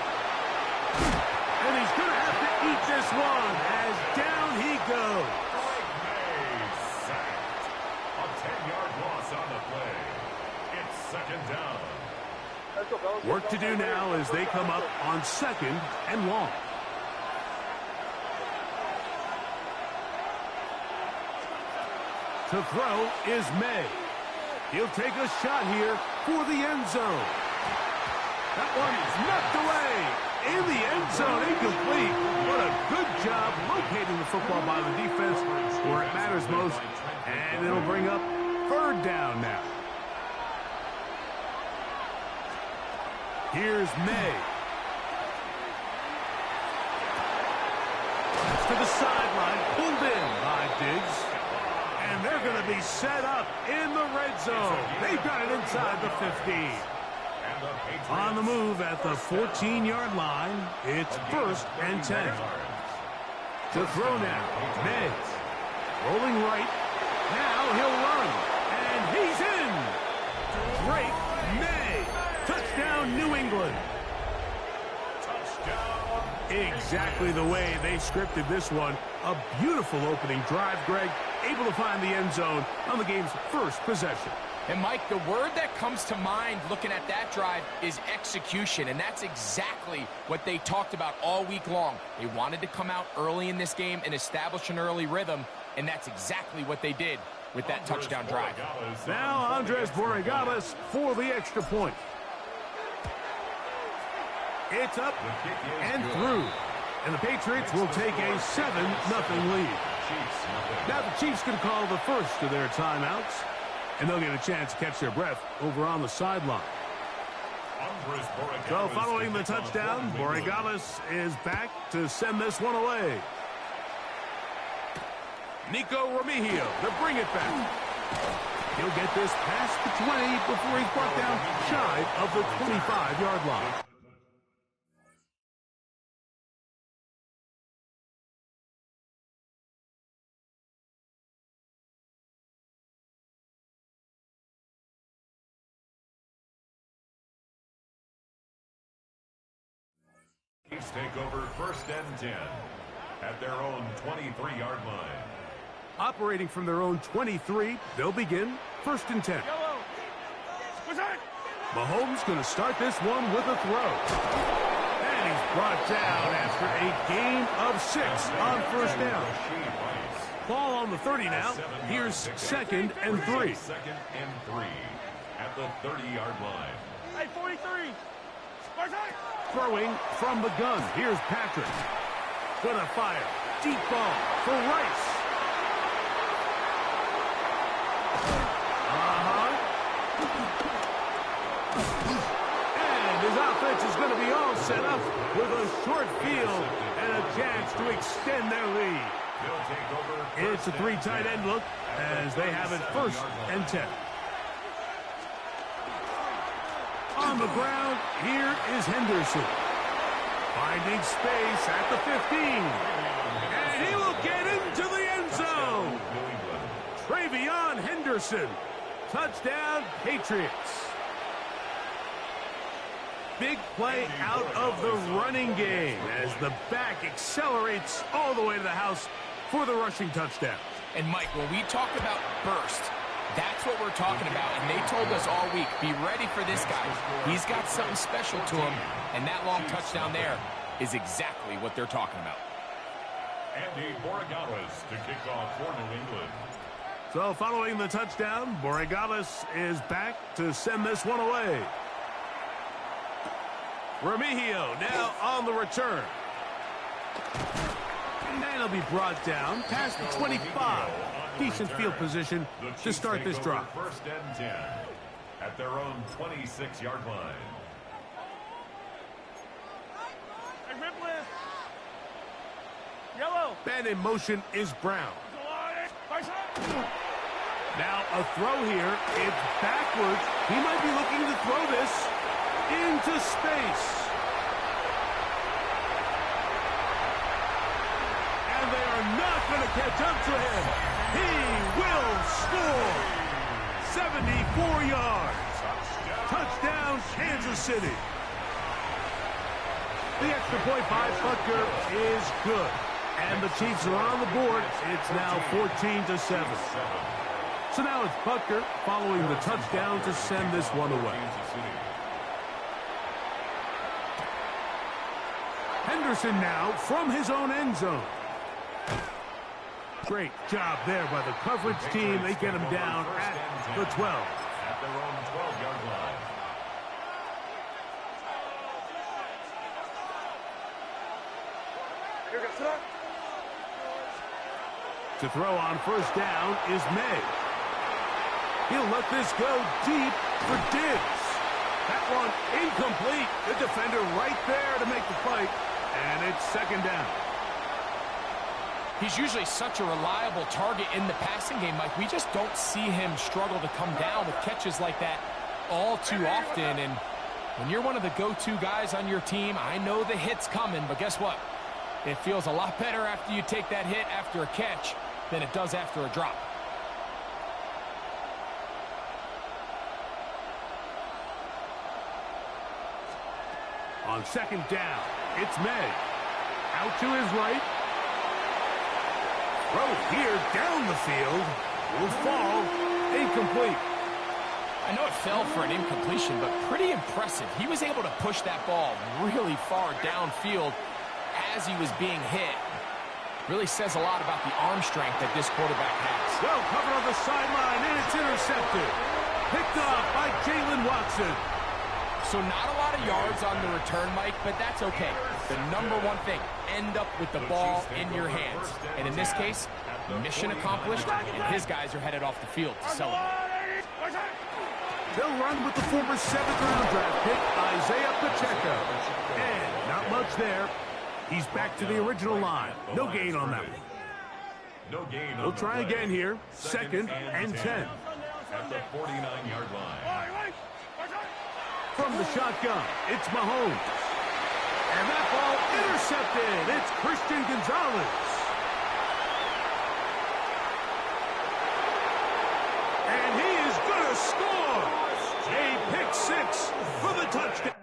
And he's going to have to eat this one as down he goes. May sacked. A 10-yard loss on the play. It's 2nd down. Work to do now as they come up on 2nd and long. To throw is May. He'll take a shot here for the end zone. That one's knocked away. In the end zone, incomplete. What a good job locating the football by the defense where it matters most. And it'll bring up 3rd down now. Here's May. That's to the sideline, pulled in by Diggs. And they're going to be set up in the red zone. They've got it inside the 15. On the move at the 14-yard line, it's 1st and 10. To throw now, May. Rolling right. Now he'll run. And he's in. Drake May. Touchdown, New England. Touchdown. Exactly the way they scripted this one. A beautiful opening drive, Greg. Able to find the end zone on the game's 1st possession. And, Mike, the word that comes to mind looking at that drive is execution, and that's exactly what they talked about all week long. They wanted to come out early in this game and establish an early rhythm, and that's exactly what they did with that touchdown drive. Now Andres Borregales for the extra point. It's up and through. And the Patriots will take a 7-0 lead. Now the Chiefs can call the first of their timeouts. And they'll get a chance to catch their breath over on the sideline. So following the touchdown, Borregales is back to send this one away. Nico Remigio to bring it back. He'll get this past the 20 before he's brought down shy of the 25-yard line. Chiefs take over 1st and 10 at their own 23-yard line. Operating from their own 23, they'll begin 1st and 10. Mahomes going to start this one with a throw. And Brought down after a gain of 6 on first down. Ball on the 30 now. Here's 2nd and 3. 2nd and 3 at the 30-yard line. Hey, 43. Throwing from the gun. Here's Patrick. Gonna fire. Deep ball for Rice. And his offense is going to be all set up with a short field and a chance to extend their lead. It's a 3 tight end look as they have it 1st and 10. On the ground, here is Henderson. Finding space at the 15. And he will get into the end zone. Travion Henderson. Touchdown, Patriots. Big play out of the running game as the back accelerates all the way to the house for the rushing touchdown. And, Mike, when we talk about burst, that's what we're talking about. And they told us all week, be ready for this guy. He's got something special to him. And that long touchdown there is exactly what they're talking about. Andy Borregales to kick off for New England. So following the touchdown, Borregales is back to send this one away. Remigio now on the return. And he'll be brought down past the 25. Decent field position to start this drive. 1st and 10 at their own 26-yard line. Yellow. Man in motion is Brown. Now a throw here. It's backwards. He might be looking to throw this into space. And they are not going to catch up to him. He will score. 74 yards. Touchdown, Kansas City. The extra point by Butker is good. And the Chiefs are on the board. It's now 14-7. So now it's Butker following the touchdown to send this one away. Henderson now from his own end zone. Great job there by the coverage team. They get him down at the 12. At their own 12-yard line. To throw on first down is May. He'll let this go deep for Diggs. That one incomplete. The defender right there to make the play. And it's 2nd down. He's usually such a reliable target in the passing game, Mike. We just don't see him struggle to come down with catches like that all too often. And when you're one of the go-to guys on your team, I know the hit's coming, but guess what? It feels a lot better after you take that hit after a catch than it does after a drop. On 2nd down, it's May. Out to his right. Throw here down the field. Will fall. Incomplete. I know it fell for an incompletion, but pretty impressive. He was able to push that ball really far downfield as he was being hit. Really says a lot about the arm strength that this quarterback has. Well covered on the sideline, and it's intercepted. Picked off by Jalen Watson. So not a lot of yards on the return, Mike, but that's okay. The number one thing, end up with the ball in your hands. And in this case, mission accomplished, and his guys are headed off the field to celebrate. They'll run with the former 7th-round draft pick, Isaiah Pacheco. And not much there. He's back to the original line. No gain on that one. No gain. We'll try again here. 2nd and 10. At the 49-yard line. From the shotgun, it's Mahomes. And that ball intercepted. It's Christian Gonzalez. And he is going to score. A pick 6 for the touchdown.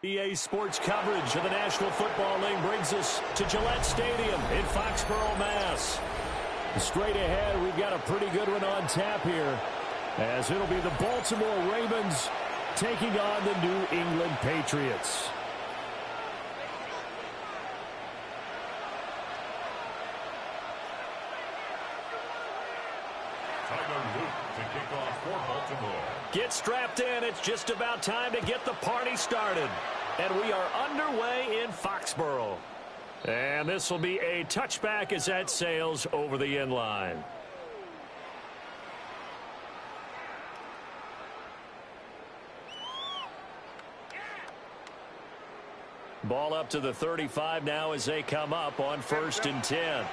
EA Sports coverage of the National Football League brings us to Gillette Stadium in Foxborough, Mass. Straight ahead, we've got a pretty good one on tap here, as it'll be the Baltimore Ravens taking on the New England Patriots. Get strapped in. It's just about time to get the party started. And we are underway in Foxborough. And this will be a touchback as that sails over the end line. Ball up to the 35 now as they come up on 1st and 10.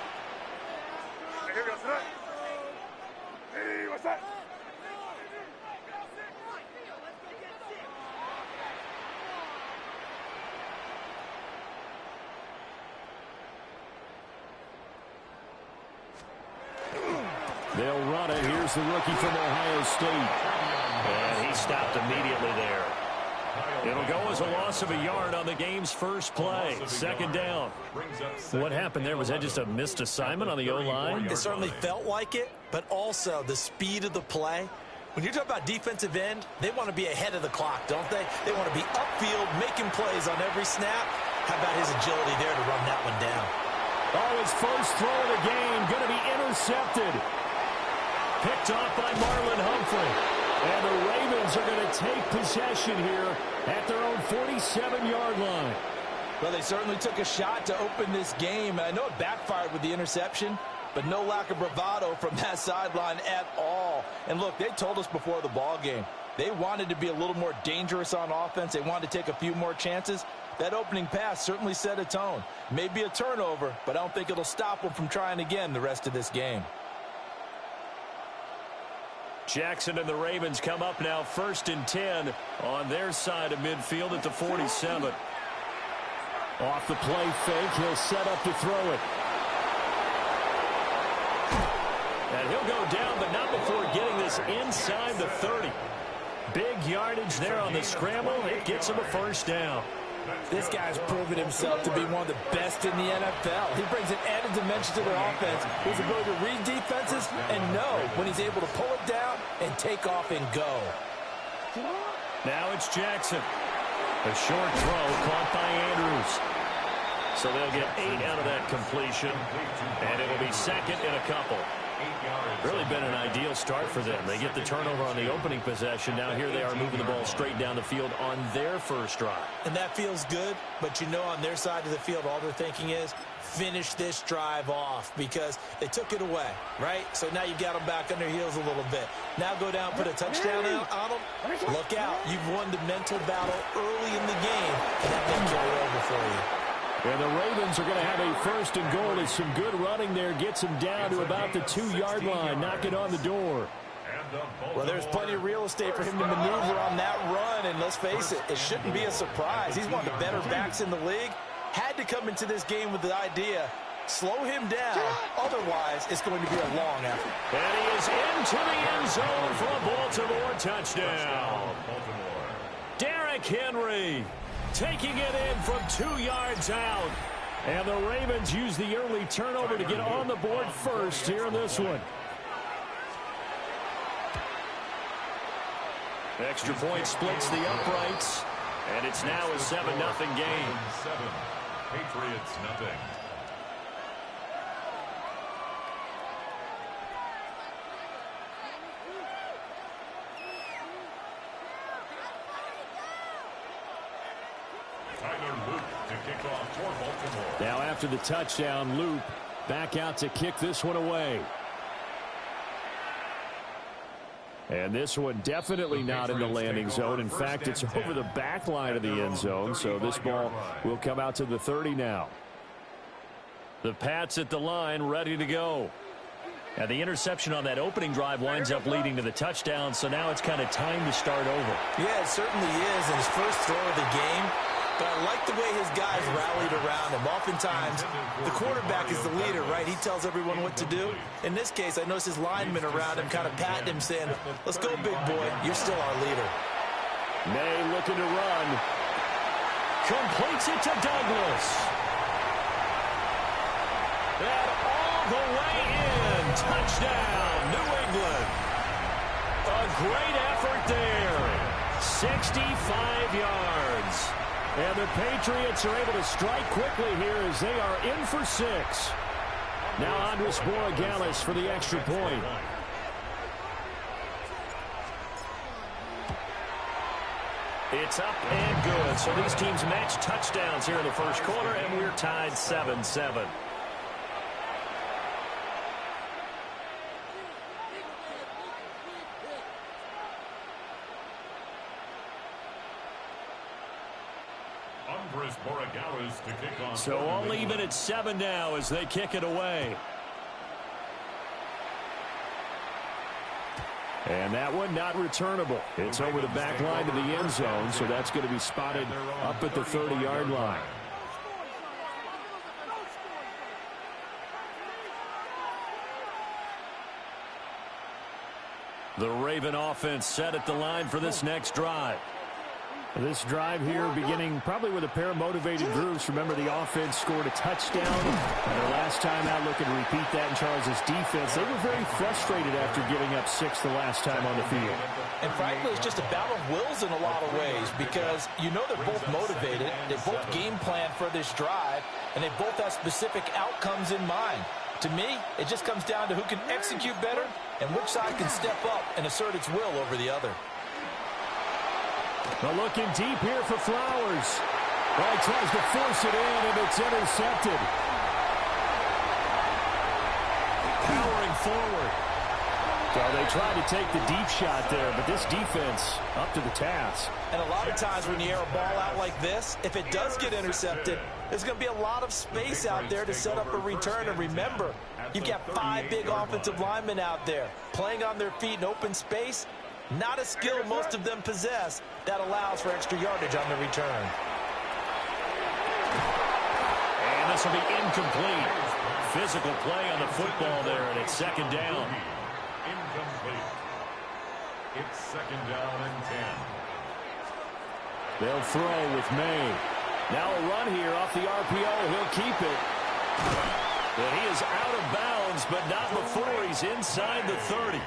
Hey, what's that? They'll run it. Here's the rookie from Ohio State. And he stopped immediately there. It'll go as a loss of a yard on the game's first play. 2nd down. What happened there? Was that just a missed assignment on the O-line? It certainly felt like it, but also the speed of the play. When you talk about defensive end, they want to be ahead of the clock, don't they? They want to be upfield, making plays on every snap. How about his agility there to run that one down? Oh, his first throw of the game going to be intercepted. Picked off by Marlon Humphrey. And the Ravens are going to take possession here at their own 47-yard line. Well, they certainly took a shot to open this game. I know it backfired with the interception, but no lack of bravado from that sideline at all. And look, they told us before the ball game, they wanted to be a little more dangerous on offense. They wanted to take a few more chances. That opening pass certainly set a tone. Maybe a turnover, but I don't think it'll stop them from trying again the rest of this game. Jackson and the Ravens come up now 1st and 10 on their side of midfield at the 47. Off the play fake, he'll set up to throw it. And he'll go down, but not before getting this inside the 30. Big yardage there on the scramble. It gets him a 1st down. This guy's proven himself to be one of the best in the NFL. He brings an added dimension to their offense, his ability to read defenses and know when he's able to pull it down and take off and go. Now it's Jackson. A short throw caught by Andrews. So they'll get 8 out of that completion, and it'll be 2nd and a couple. Really been an ideal start for them. They get the turnover on the opening possession. Now here they are moving the ball straight down the field on their first drive. And that feels good, but you know on their side of the field all they're thinking is finish this drive off because they took it away, right? So now you've got them back on their heels a little bit. Now go down, put a touchdown on them. Look out. You've won the mental battle early in the game, and that may carry over for you. And the Ravens are going to have a 1st and goal. There's some good running there. Gets them down to about the 2-yard line. Knocking on the door. Well, there's plenty of real estate for him to maneuver on that run. And let's face it, it shouldn't be a surprise. He's one of the better backs in the league. Had to come into this game with the idea, slow him down. Otherwise, it's going to be a long effort. And he is into the end zone for a Baltimore touchdown. Derrick Henry taking it in from 2 yards out. And the Ravens use the early turnover to get on the board first here in this one. Extra point splits the uprights. And it's now a 7-0 game. 7, Patriots nothing. Now after the touchdown, Loop back out to kick this one away. And this one definitely not in the landing zone. In fact, it's over the back line of the end zone, so this ball will come out to the 30 now. The Pats at the line, ready to go. And the interception on that opening drive winds up leading to the touchdown, so now it's kind of time to start over. Yeah, it certainly is, and his first throw of the game. But I like the way his guys rallied around him. Oftentimes, the quarterback is the leader, right? He tells everyone what to do. In this case, I noticed his linemen around him kind of patting him, saying, let's go, big boy. You're still our leader. May looking to run. Completes it to Douglas. And all the way in. Touchdown, New England. A great effort there. 65 yards. And the Patriots are able to strike quickly here as they are in for 6. Now Andres Borregales for the extra point. It's up and good. So these teams match touchdowns here in the first quarter, and we're tied 7-7. So all even at 7 now as they kick it away. And that one not returnable. It's over the back line to the end zone, so that's going to be spotted up at the 30-yard line. The Raven offense set at the line for this next drive. This drive here beginning probably with a pair of motivated groups. Remember, the offense scored a touchdown. Their last time out, looking to repeat that in Charles' defense. They were very frustrated after giving up 6 the last time on the field. And frankly, it's just a battle of wills in a lot of ways because you know they're both motivated. They both game plan for this drive, and they both have specific outcomes in mind. To me, it just comes down to who can execute better and which side can step up and assert its will over the other. Well, looking deep here for Flowers. Well, he tries to force it in, and it's intercepted. Powering forward. Well, they tried to take the deep shot there, but this defense up to the task. And a lot of times when you air a ball out like this, if it does get intercepted, there's going to be a lot of space out there to set up a return. And remember, you've got 5 big offensive linemen out there playing on their feet in open space. Not a skill most of them possess that allows for extra yardage on the return. And this will be incomplete. Physical play on the football there, and it's second down. Incomplete. It's second down and 10. They'll throw with May. Now a run here off the RPO. He'll keep it. And he is out of bounds, but not before he's inside the 30.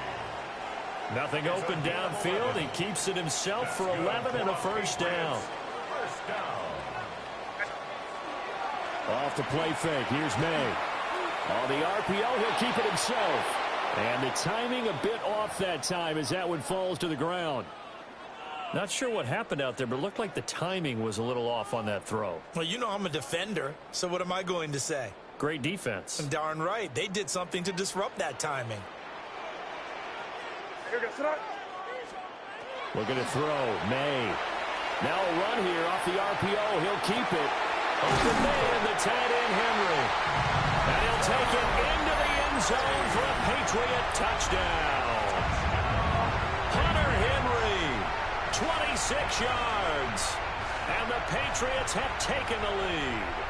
Nothing open downfield. He keeps it himself for 11 and a first down. Off the play fake. Here's May. On the RPO, he'll keep it himself. And the timing a bit off that time as that one falls to the ground. Not sure what happened out there, but it looked like the timing was a little off on that throw. Well, you know I'm a defender, so what am I going to say? Great defense. And darn right. They did something to disrupt that timing. Looking to throw. May. Now a run here off the RPO. He'll keep it. Open May and the tight end Henry. And he'll take it into the end zone for a Patriot touchdown. Hunter Henry, 26 yards. And the Patriots have taken the lead.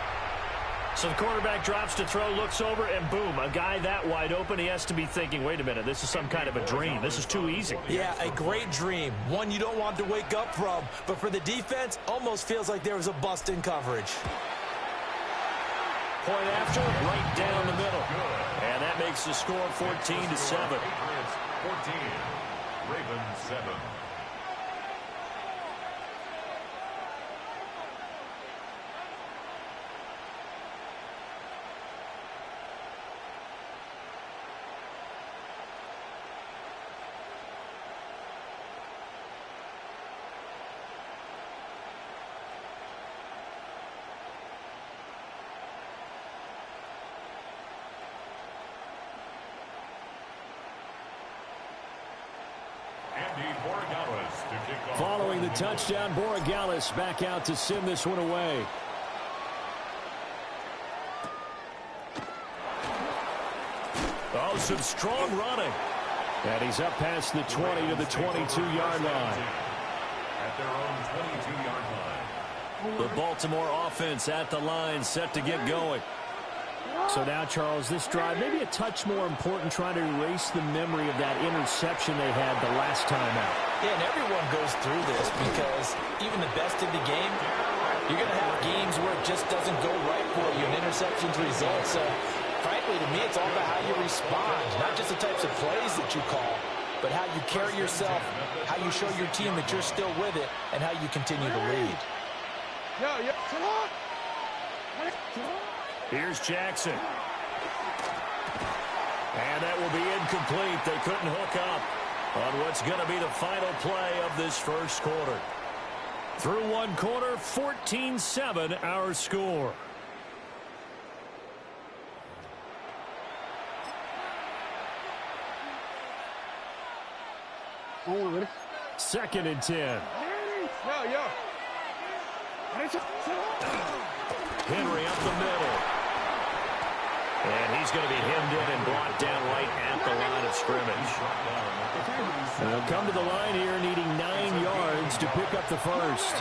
So the quarterback drops to throw, looks over, and boom, a guy that wide open, he has to be thinking, wait a minute, this is some kind of a dream. This is too easy. Yeah, a great dream. One you don't want to wake up from. But for the defense, almost feels like there was a bust in coverage. Point after, right down the middle. And that makes the score 14-7. 14, Ravens 7. Following the touchdown, Borregales back out to send this one away. Oh, some strong running. And he's up past the 20 to the 22-yard line. At their own 22-yard line. The Baltimore offense at the line, set to get going. So now, Charles, this drive maybe a touch more important, trying to erase the memory of that interception they had the last time out. Yeah, and everyone goes through this because even the best in the game, You're going to have games where it just doesn't go right for you, and interceptions result. So, frankly, to me, it's all about how you respond, not just the types of plays that you call, but how you carry yourself, how you show your team that you're still with it, and how you continue to lead. Here's Jackson. And that will be incomplete. They couldn't hook up on what's going to be the final play of this first quarter. Through one quarter, 14-7 our score. Second and 10. Henry up the middle. And he's going to be hemmed in and brought down right at the line of scrimmage. They'll come to the line here needing 9 yards to pick up the first.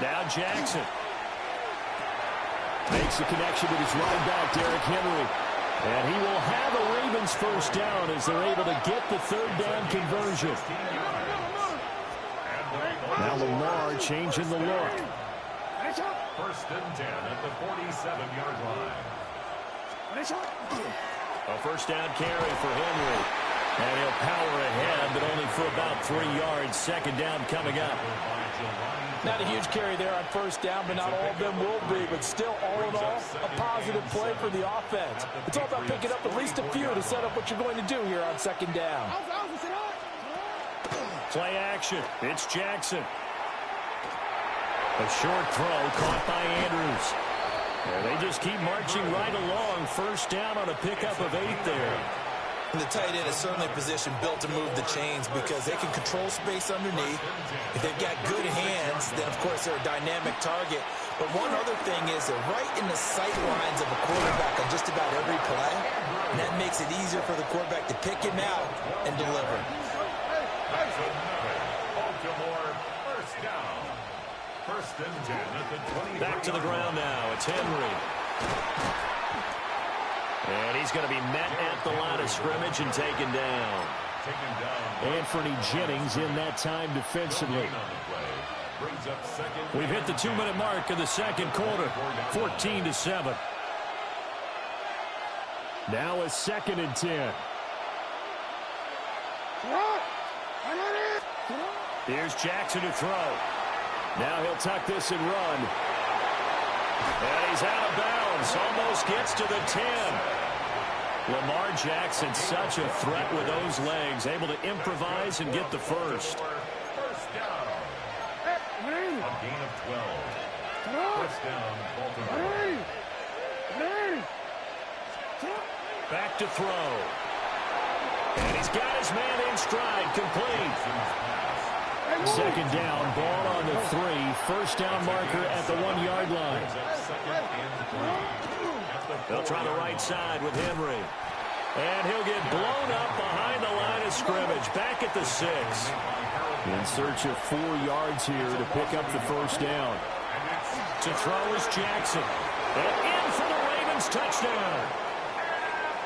Now Jackson makes the connection with his running back, Derrick Henry. And he will have a Ravens first down as they're able to get the third down conversion. Now Lamar changing the look. First and 10 at the 47-yard line. A first down carry for Henry. And he'll power ahead, but only for about 3 yards. Second down coming up. Not a huge carry there on first down, but not all of them will be. But still, all in all, a positive play for the offense. It's all about picking up at least a few to set up what you're going to do here on second down. Play action. It's Jackson. A short throw caught by Andrews. And they just keep marching right along. First down on a pickup of 8 there. And the tight end is certainly a position built to move the chains because they can control space underneath. If they've got good hands, then, of course, they're a dynamic target. But one other thing is they're right in the sight lines of a quarterback on just about every play. And that makes it easier for the quarterback to pick him out and deliver. Baltimore first down. First and 10 at the 20. Back to the ground now. It's Henry. And he's going to be met at the line of scrimmage and taken down. Anthony Jennings in that time defensively. We've hit the 2-minute mark of the second quarter. 14-7. Now a second and 10. Here's Jackson to throw. Now he'll tuck this and run. And he's out of bounds. Almost gets to the 10. Lamar Jackson, such a threat with those legs. Able to improvise and get the first. First down. A gain of 12. First down, Baltimore. Back to throw. And he's got his man in stride, complete. Second down, ball on the 3. First down marker at the 1-yard line. They'll try the right side with Henry. And he'll get blown up behind the line of scrimmage. Back at the 6. In search of 4 yards here to pick up the first down. To throw is Jackson. And in for the Ravens touchdown.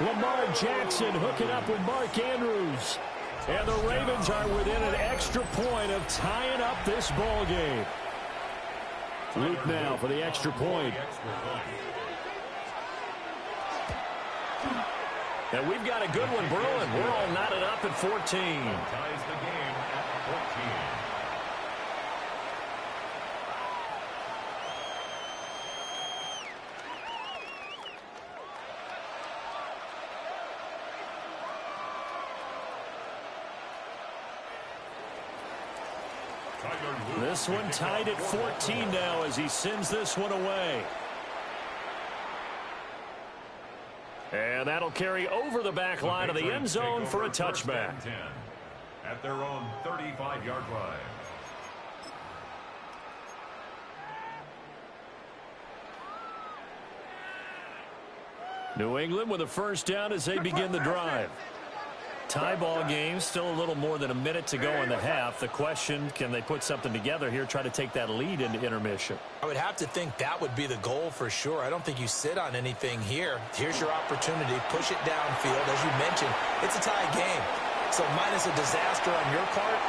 Lamar Jackson hooking up with Mark Andrews. And the Ravens are within an extra point of tying up this ball game. Luke now for the extra point. And we've got a good one brewing. We're all knotted up at 14. Ties the game at 14. This one tied at 14 now as he sends this one away. And that'll carry over the back line of the end zone for a touchback. At their own 35-yard line. New England with a first down as they begin the drive. Tie ball game, still a little more than a minute to go in the half. The question, can they put something together here, try to take that lead into intermission? I would have to think that would be the goal for sure. I don't think you sit on anything here. Here's your opportunity. Push it downfield. As you mentioned, it's a tie game. So minus a disaster on your part,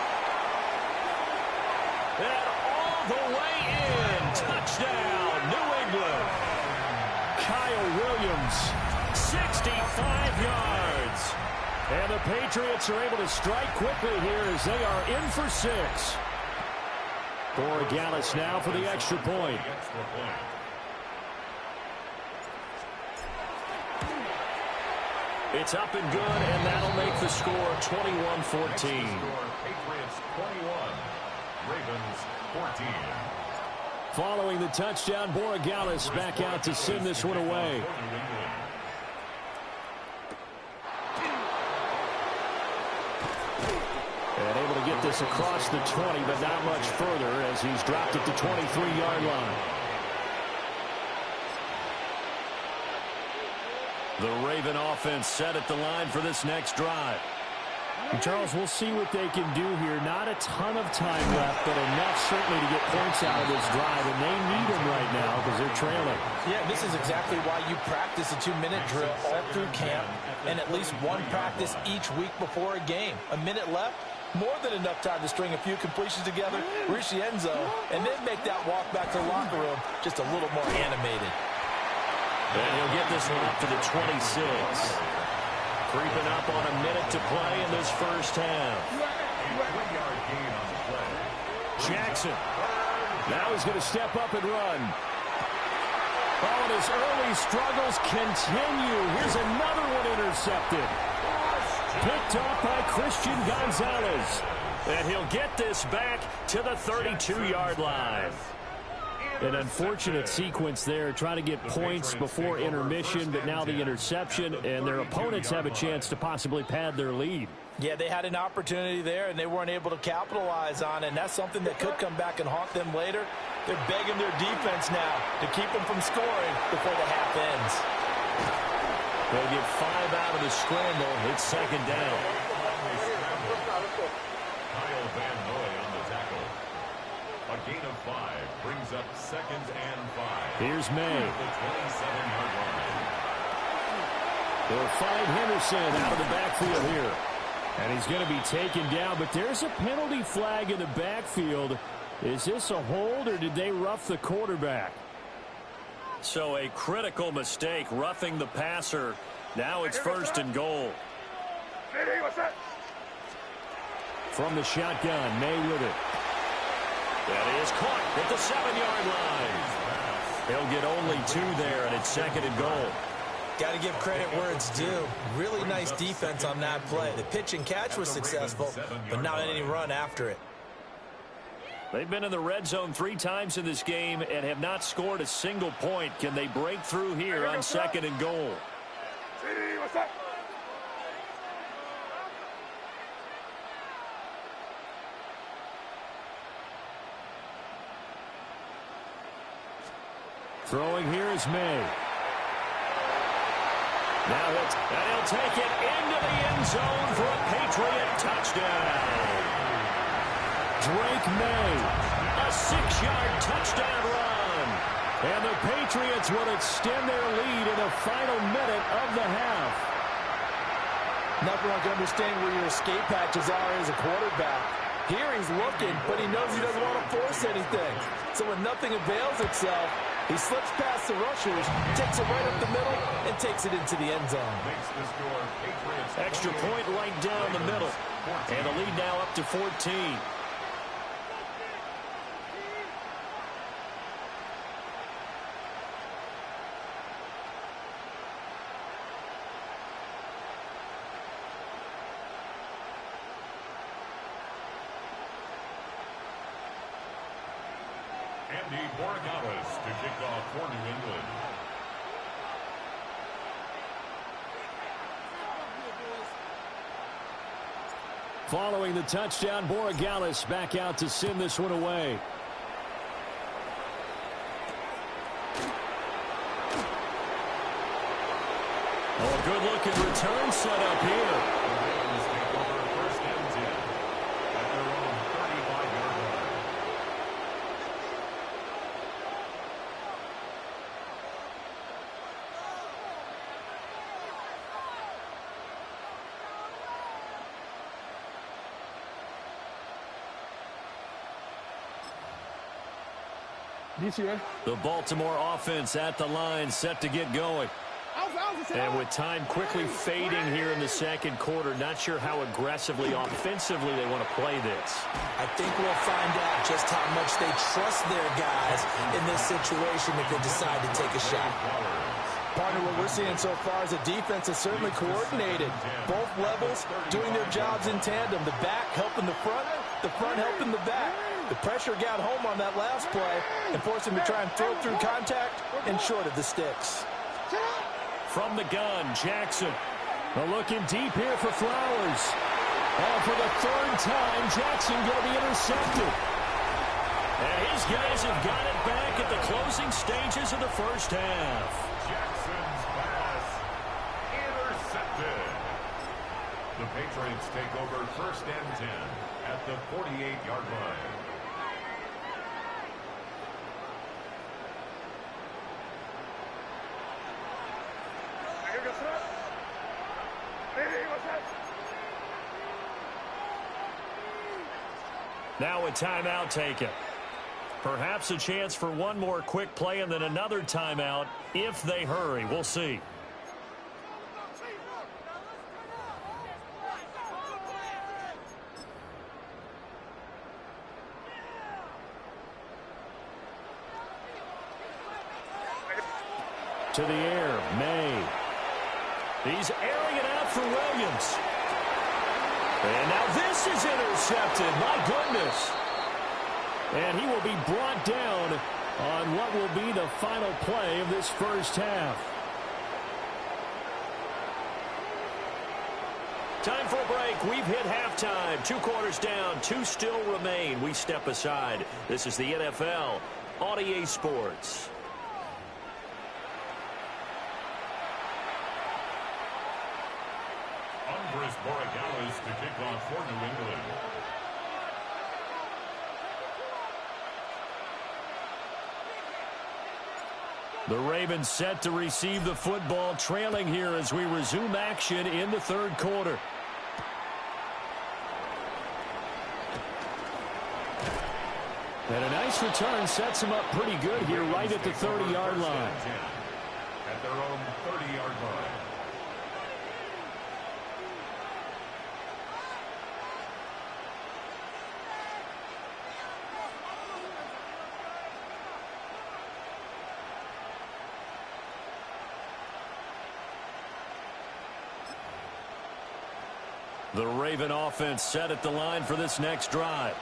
And all the way in. Touchdown, New England. Kyle Williams, 65 yards. and the Patriots are able to strike quickly here as they are in for 6. Borregales now for the extra point. It's up and good, and that'll make the score 21-14. Patriots 21, Ravens 14. Following the touchdown, Borregales back out to send this one away. And able to get this across the 20, but not much further as he's dropped at the 23-yard line. The Raven offense set at the line for this next drive. And Charles, we'll see what they can do here. Not a ton of time left, but enough certainly to get points out of this drive, and they need them right now because they're trailing. Yeah, this is exactly why you practice a 2-minute drill all through camp and at least one practice each week before a game. A minute left, more than enough time to string a few completions together, reach the end zone, and then make that walk back to the locker room just a little more animated. And he'll get this one up to the 26. Creeping up on a minute to play in this first half. Jackson. Now he's going to step up and run. Oh, and his early struggles continue. Here's another one intercepted. Picked up by Christian Gonzalez. And he'll get this back to the 32-yard line. An unfortunate sequence there, trying to get points before intermission, but now the interception, and their opponents have a chance to possibly pad their lead. Yeah, they had an opportunity there, and they weren't able to capitalize on it, and that's something that could come back and haunt them later. They're begging their defense now to keep them from scoring before the half ends. They'll get 5 out of the scramble. It's second down. Kyle Van Noy on the tackle. A gain of 5 brings up 2nd and 5. Here's May. The 27-yard line. They'll find Henderson out of the backfield here. And he's going to be taken down, but there's a penalty flag in the backfield. Is this a hold, or did they rough the quarterback? So a critical mistake, roughing the passer. Now it's 1st and goal. From the shotgun, May with it. That is caught at the 7-yard line. He'll get only 2 there, and it's 2nd and goal. Got to give credit where it's due. Really nice defense on that play. The pitch and catch was successful, but not any run after it. They've been in the red zone 3 times in this game and have not scored a single point. Can they break through here on 2nd and goal? Throwing here is May. Now he'll take it into the end zone for a Patriot touchdown. Drake May. A 6-yard touchdown run. And the Patriots will extend their lead in the final minute of the half. Nothing like understanding where your escape hatches are as a quarterback. Here he's looking, but he knows he doesn't want to force anything. So when nothing avails itself, he slips past the rushers, takes it right up the middle, and takes it into the end zone. Extra point right down the middle. And the lead now up to 14. Andy Borregales to kick off for New England. Following the touchdown, Borregales back out to send this one away. Oh, a good-looking return set up here. The Baltimore offense at the line, set to get going. And with time quickly fading here in the second quarter, not sure how aggressively, offensively they want to play this. I think we'll find out just how much they trust their guys in this situation if they decide to take a shot. Partner, what we're seeing so far is a defense that's certainly coordinated. Both levels doing their jobs in tandem. The back helping the front helping the back. The pressure got home on that last play and forced him to try and throw through contact and short of the sticks. From the gun, Jackson. Looking deep here for Flowers. Oh, for the third time, Jackson going to be intercepted. And his guys have got it back at the closing stages of the first half. Jackson's pass intercepted. The Patriots take over 1st and 10 at the 48-yard line. Now a timeout taken. Perhaps a chance for one more quick play and then another timeout if they hurry. We'll see. To the air, May. He's airing it out for Williams. And now this is intercepted. My goodness. And he will be brought down on what will be the final play of this first half. Time for a break. We've hit halftime. 2 quarters down. 2 still remain. We step aside. This is the NFL on EA Sports. Andres Borregales to kick off for New England. The Ravens set to receive the football, trailing here as we resume action in the third quarter. And a nice return sets him up pretty good here right at the 30-yard line. At their own 30-yard line. The Raven offense set at the line for this next drive.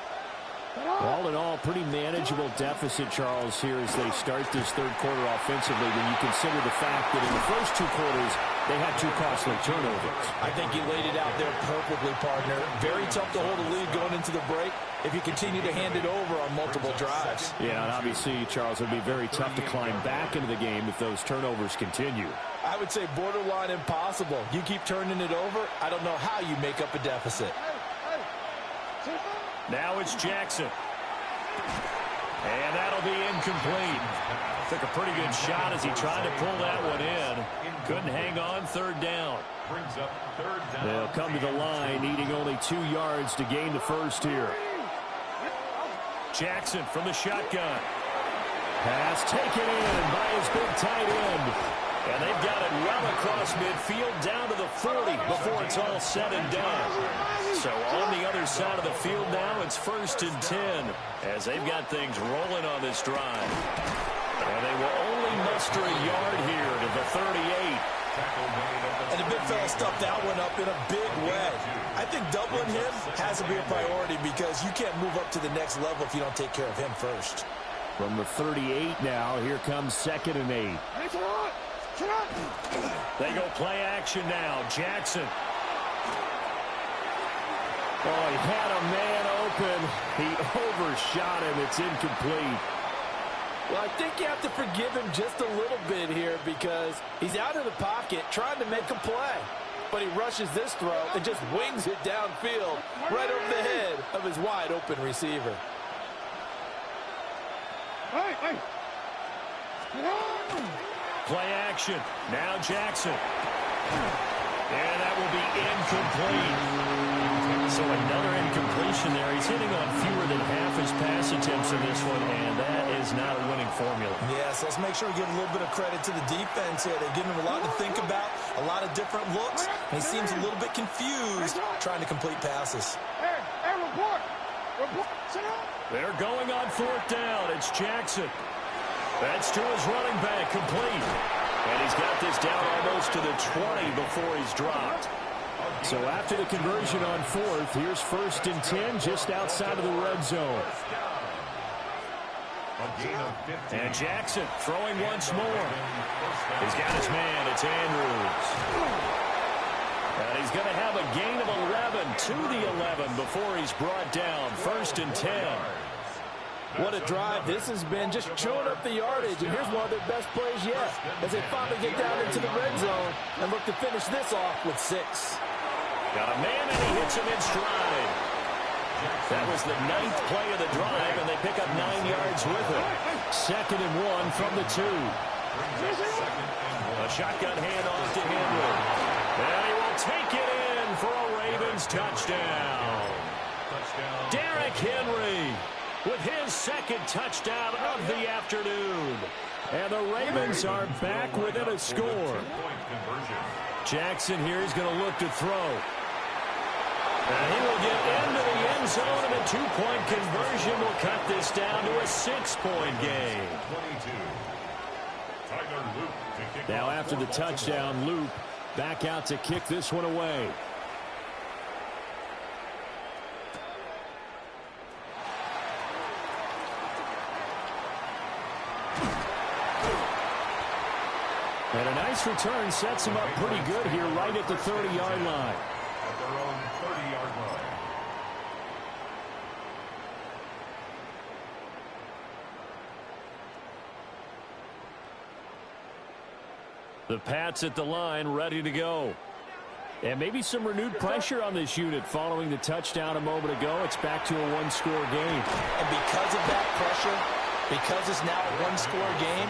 All in all, pretty manageable deficit, Charles, here as they start this third quarter offensively when you consider the fact that in the first 2 quarters, they had 2 costly turnovers. I think you laid it out there perfectly, partner. Very tough to hold a lead going into the break if you continue to hand it over on multiple drives. Yeah, and obviously, Charles, it would be very tough to climb back into the game if those turnovers continue. I would say borderline impossible. You keep turning it over, I don't know how you make up a deficit. Now it's Jackson. And that'll be incomplete. Took a pretty good shot as he tried to pull that one in. Couldn't hang on, third down. Brings up third down. They'll come to the line, needing only 2 yards to gain the first here. Jackson from the shotgun. Pass taken in by his big tight end. And they've got it well across midfield down to the 40 before it's all said and done. So on the other side of the field now, it's 1st and 10 as they've got things rolling on this drive. And they will only muster a yard here to the 38. And the big fella stuffed that one up in a big way. I think doubling him has to be a priority because you can't move up to the next level if you don't take care of him first. From the 38 now, here comes 2nd and 8. They go play action now. Jackson. Oh, he had a man open. He overshot him. It's incomplete. Well, I think you have to forgive him just a little bit here because he's out of the pocket trying to make a play. But he rushes this throw and just wings it downfield right over the head of his wide open receiver. Play action. Now Jackson. And that will be incomplete. So another incomplete situation there. He's hitting on fewer than half his pass attempts in this one, and that is not a winning formula. Yes, let's make sure we give a little bit of credit to the defense here. They're giving him a lot to think about, a lot of different looks, and he seems a little bit confused trying to complete passes. Hey, report. Sit down. They're going on 4th down. It's Jackson. That's to his running back, complete. And he's got this down almost to the 20 before he's dropped. So after the conversion on 4th, here's 1st and 10 just outside of the red zone. And Jackson throwing once more. He's got his man. It's Andrews. And he's going to have a gain of 11 to the 11 before he's brought down. 1st and 10. What a drive this has been, just chewing up the yardage. And here's one of their best plays yet as they finally get down into the red zone and look to finish this off with 6. Got a man, and he hits him in stride. That was the 9th play of the drive, and they pick up 9 yards with it. 2nd and 1 from the 2. A shotgun handoff to Henry. And he will take it in for a Ravens touchdown. Derrick Henry with his 2nd touchdown of the afternoon. And the Ravens are back within a score. Jackson here is going to look to throw. And he will get into the end zone, and a 2-point conversion will cut this down to a 6-point game. Now after the touchdown, Loop back out to kick this one away. And a nice return sets him up pretty good here right at the 30-yard line. At their own 30-yard line. The Pats at the line, ready to go. And maybe some renewed pressure on this unit following the touchdown a moment ago. It's back to a one-score game. And because of that pressure, because it's now a one-score game,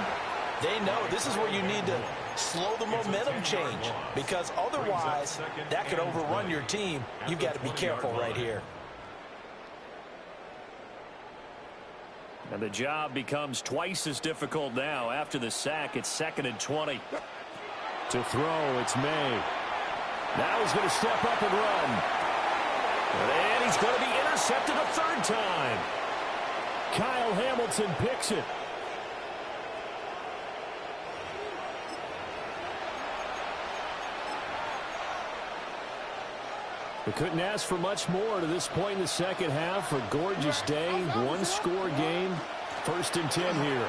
they know this is where you need to slow the momentum change, because otherwise that could overrun your team. You've got to be careful right here. And the job becomes twice as difficult now. After the sack, it's 2nd and 20. To throw, it's May. Now he's going to step up and run. And he's going to be intercepted a 3rd time. Kyle Hamilton picks it. We couldn't ask for much more to this point in the second half. A gorgeous day, one-score game. 1st and 10 here.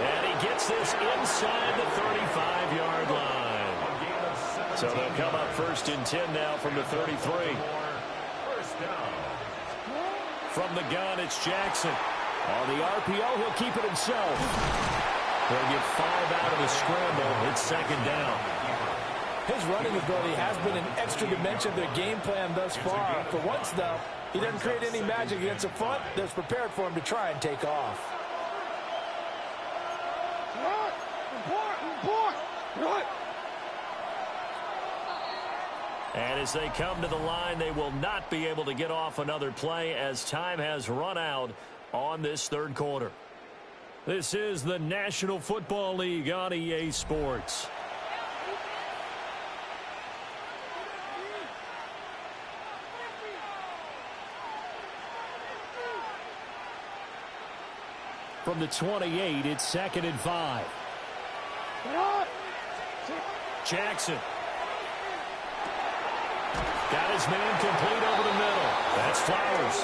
And he gets this inside the 35-yard line. So they'll come up 1st and 10 now from the 33. From the gun, it's Jackson. On the RPO, he'll keep it himself. They'll get 5 out of the scramble. It's 2nd down. His running ability has been an extra dimension of their game plan thus far. For once, though, he doesn't create any magic against the front that's prepared for him to try and take off. And as they come to the line, they will not be able to get off another play as time has run out on this 3rd quarter. This is the National Football League on EA Sports. From the 28, it's 2nd and 5. Jackson. Got his man complete over the middle. That's Flowers.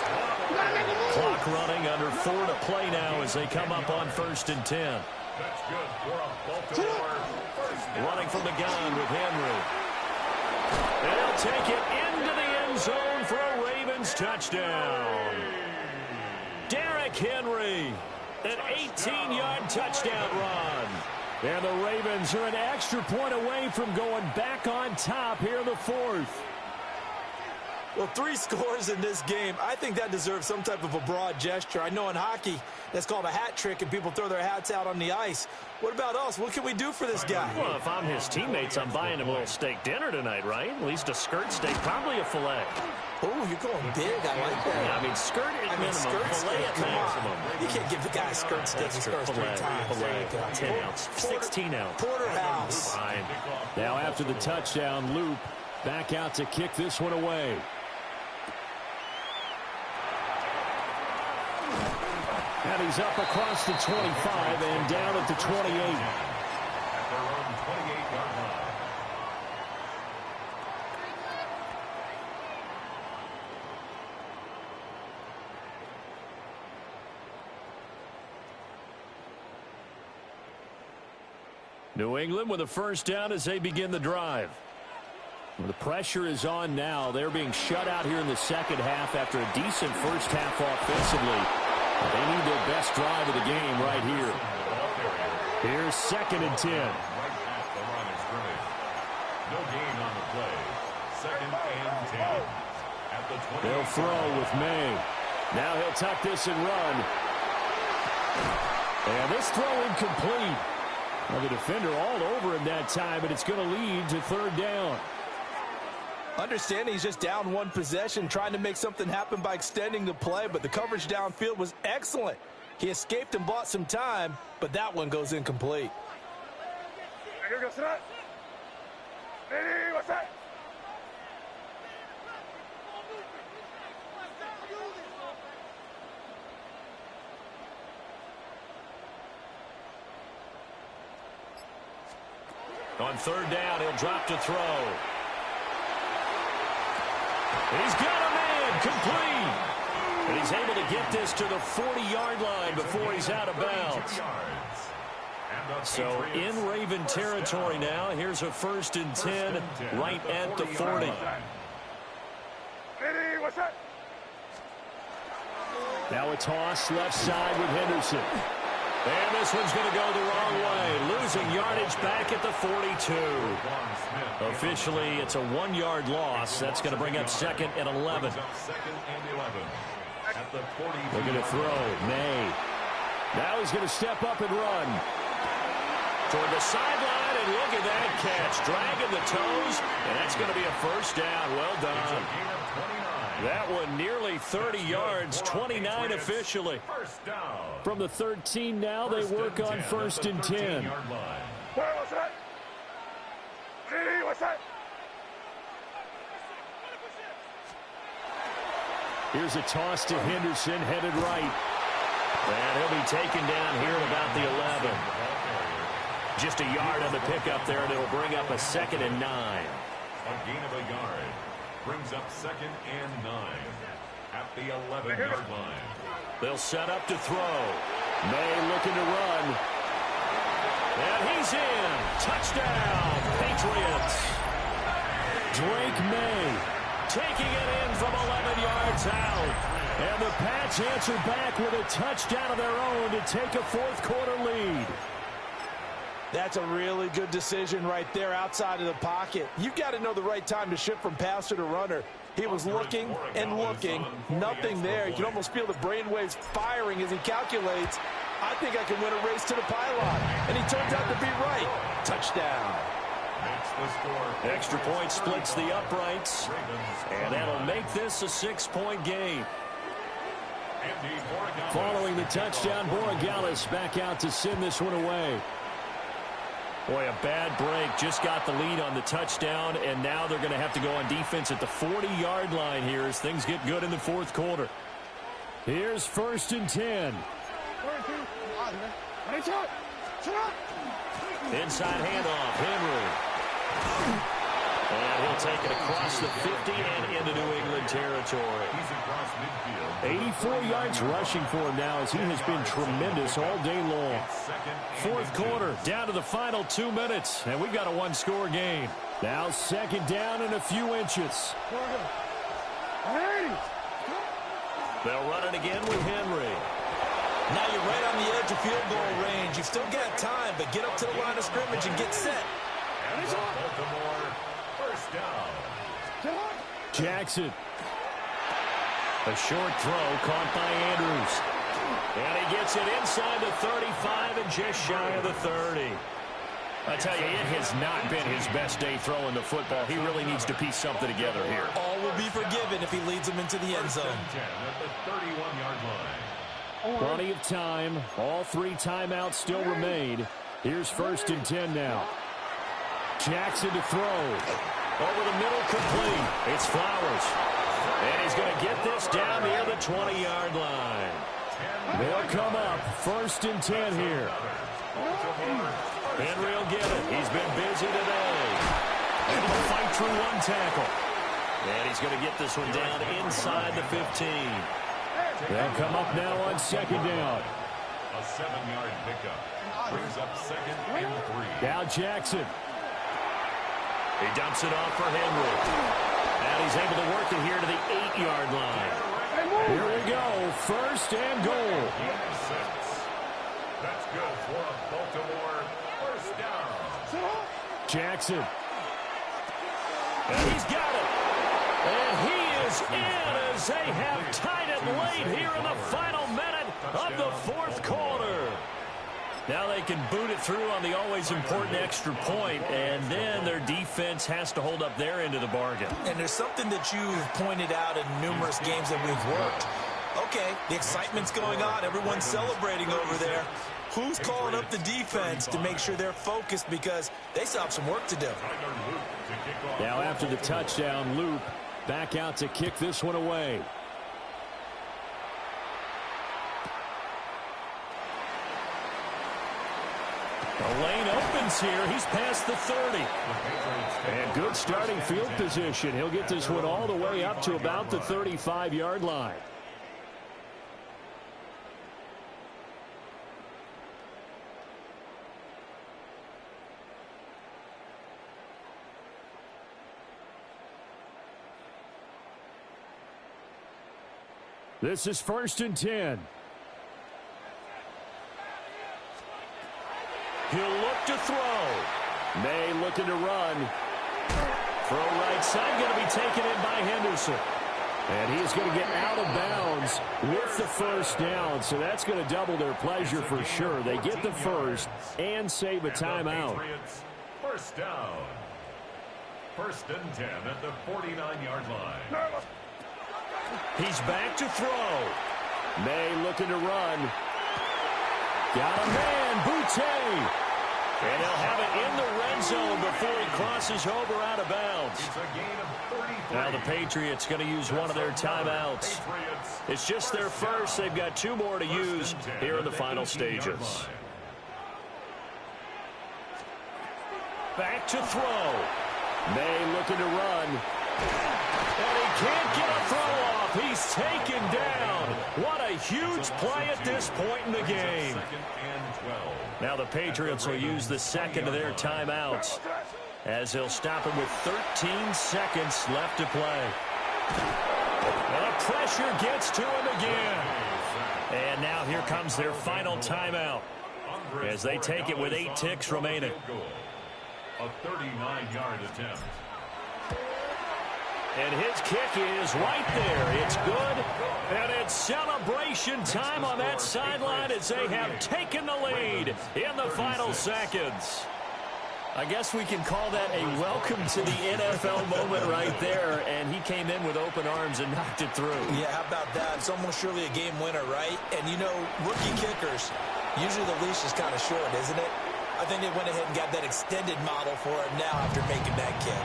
Clock running, under 4 to play now as they come up on 1st and 10. That's good for a Baltimore first down. Running from the gun with Henry. And he'll take it into the end zone for a Ravens touchdown. Derrick Henry, an 18-yard touchdown run. And the Ravens are an extra point away from going back on top here in the 4th. Well, 3 scores in this game. I think that deserves some type of a broad gesture. I know in hockey, that's called a hat trick, and people throw their hats out on the ice. What about us? What can we do for this guy? Well, if I'm his teammates, I'm buying him a little steak dinner tonight, right? At least a skirt steak, probably a filet. Oh, you're going big. I like that. Yeah, I mean, skirt at minimum, filet at maximum. You can't give the guy a skirt steak. Filet, 10 ounce, 16 ounce. Porterhouse. Fine. Now after the touchdown, Loop back out to kick this one away. And he's up across the 25 and down at the 28. At their own 28-yard line. New England with a first down as they begin the drive. Well, the pressure is on now. They're being shut out here in the second half after a decent first half offensively. They need their best drive of the game right here. Here's 2nd and 10. Right at the line of scrimmage. No gain on the play. 2nd and 10. At the 20. They'll throw with May. Now he'll tuck this and run. And this throw incomplete. Well, the defender all over him that time, but it's going to lead to 3rd down. Understanding he's just down 1 possession, trying to make something happen by extending the play, but the coverage downfield was excellent. He escaped and bought some time, but that one goes incomplete. On 3rd down, he'll drop to throw. He's got a man, complete. And he's able to get this to the 40-yard line before he's out of bounds. So in Raven territory now. Here's a 1st and 10 right at the 40. Now a toss left side with Henderson. And this one's going to go the wrong way. Losing yardage back at the 42. Officially, it's a 1-yard loss. That's going to bring up 2nd and 11. They're going to throw. May. Now he's going to step up and run. Toward the sideline, and look at that catch. Dragging the toes, and that's going to be a 1st down. Well done. That one nearly 30 yards, 29 officially. From the 13 now, they work on 1st and 10. Here's a toss to Henderson, headed right. And he'll be taken down here at about the 11. Just a yard on the pickup there, and it'll bring up a 2nd and 9. A gain of a yard brings up 2nd and 9 at the 11-yard line. They'll set up to throw. May looking to run. And he's in. Touchdown, Patriots. Drake May taking it in from 11 yards out. And the Pats answer back with a touchdown of their own to take a 4th quarter lead. That's a really good decision right there outside of the pocket. You've got to know the right time to shift from passer to runner. He was looking and looking, nothing there. You can almost feel the brainwaves firing as he calculates, I think I can win a race to the pylon. And he turns out to be right. Touchdown. Extra point splits the uprights, and that'll make this a 6-point game. Following the touchdown, Borregales back out to send this one away. Boy, a bad break. Just got the lead on the touchdown, and now they're going to have to go on defense at the 40-yard line here as things get good in the 4th quarter. Here's 1st and 10. Inside handoff, Henry. And he'll take it across the 50 and into New England territory. 84 yards rushing for him now as he has been tremendous all day long. 4th quarter, down to the final 2 minutes, and we've got a 1-score game. Now 2nd down and a few inches. They'll run it again with Henry. Now you're right on the edge of field goal range. You've still got time, but get up to the line of scrimmage and get set. Baltimore, 1st down. Jackson. A short throw caught by Andrews. And he gets it inside the 35 and just shy of the 30. I tell you, it has not been his best day throwing the football. He really needs to piece something together here. All will be forgiven if he leads them into the end zone. At the 31-yard line. Plenty of time. All 3 timeouts still remain. Here's 1st and 10 now. Jackson to throw. Over the middle, complete. It's Flowers. And he's going to get this down near the 20-yard line. They'll come up 1st and 10 here. Henry will get it. He's been busy today. Able to fight through 1 tackle. And he's going to get this one down inside the 15. They'll come up now on 2nd down. A 7-yard pickup. Brings up 2nd and 3. Now Jackson. He dumps it off for Henry. And he's able to work it here to the 8-yard line. Here we go. 1st and goal. That's good for a Baltimore 1st down. Jackson. And he's got it. And he is in as they have tied it late here in the final minute of the 4th quarter. Now they can boot it through on the always important extra point, and then their defense has to hold up their end of the bargain. And there's something that you've pointed out in numerous games that we've worked. Okay, the excitement's going on. Everyone's celebrating over there. Who's calling up the defense to make sure they're focused because they still have some work to do? Now after the touchdown, Loop back out to kick this one away. The lane opens here. He's past the 30. And good starting field position. He'll get this one all the way up to about the 35-yard line. This is 1st and 10. He'll look to throw. May looking to run. Throw right side, going to be taken in by Henderson. And he's going to get out of bounds with the 1st down. So that's going to double their pleasure for sure. They get the 1st and save a timeout. 1st down. 1st and 10 at the 49-yard line. He's back to throw. May looking to run. Got a man, Boutte. And he'll have it in the red zone before he crosses over out of bounds. It's a gain of 33. Now the Patriots going to use one of their timeouts. It's just their first. They've got 2 more to use here in the final stages. Back to throw. May looking to run. And he can't get a throw off. He's taken down. What a huge play at this point in the game. Now the Patriots will use the 2nd of their timeouts as they'll stop him with 13 seconds left to play. The pressure gets to him again. And now here comes their final timeout as they take it with 8 ticks remaining. A 39-yard attempt. And his kick is right there. It's good. And it's celebration time on that sideline as they have taken the lead in the final seconds. I guess we can call that a welcome to the NFL moment right there. And he came in with open arms and knocked it through. Yeah, how about that? It's almost surely a game winner, right? And, you know, rookie kickers, usually the leash is kind of short, isn't it? I think they went ahead and got that extended model for him now after making that kick.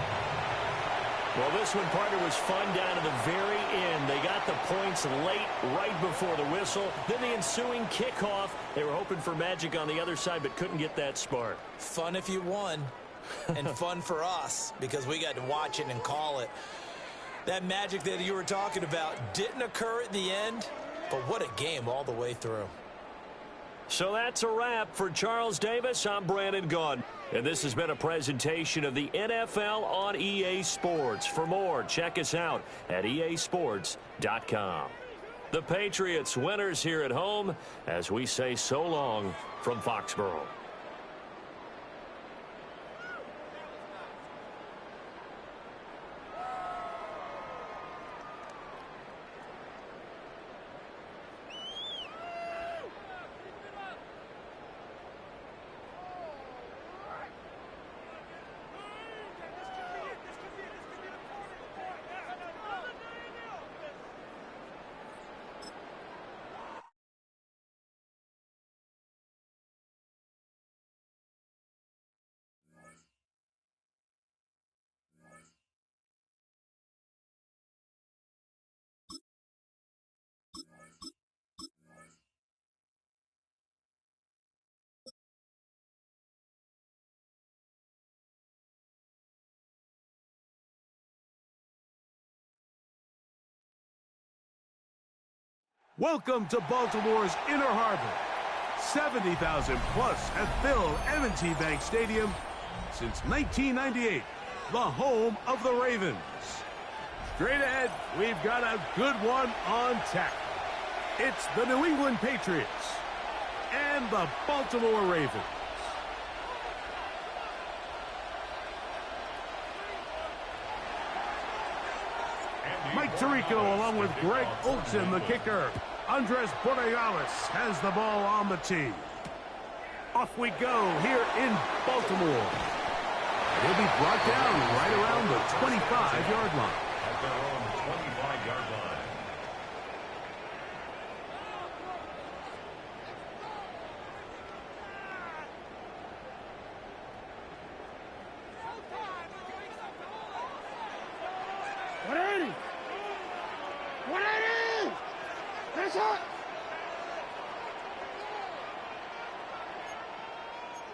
Well, this one, partner, was fun down to the very end. They got the points late, right before the whistle. Then the ensuing kickoff. They were hoping for magic on the other side, but couldn't get that spark. Fun if you won, and fun for us, because we got to watch it and call it. That magic that you were talking about didn't occur at the end, but what a game all the way through. So that's a wrap for Charles Davis. I'm Brandon Gunn. And this has been a presentation of the NFL on EA Sports. For more, check us out at easports.com. The Patriots winners here at home as we say so long from Foxborough. Welcome to Baltimore's Inner Harbor. 70,000 plus have filled M&T Bank Stadium since 1998, the home of the Ravens. Straight ahead, we've got a good one on tap. It's the New England Patriots and the Baltimore Ravens. Mike Tirico along with Greg Olsen, the kicker. Andres Borregales has the ball on the tee. Off we go here in Baltimore. He'll be brought down right around the 25-yard line. At their own 25-yard line.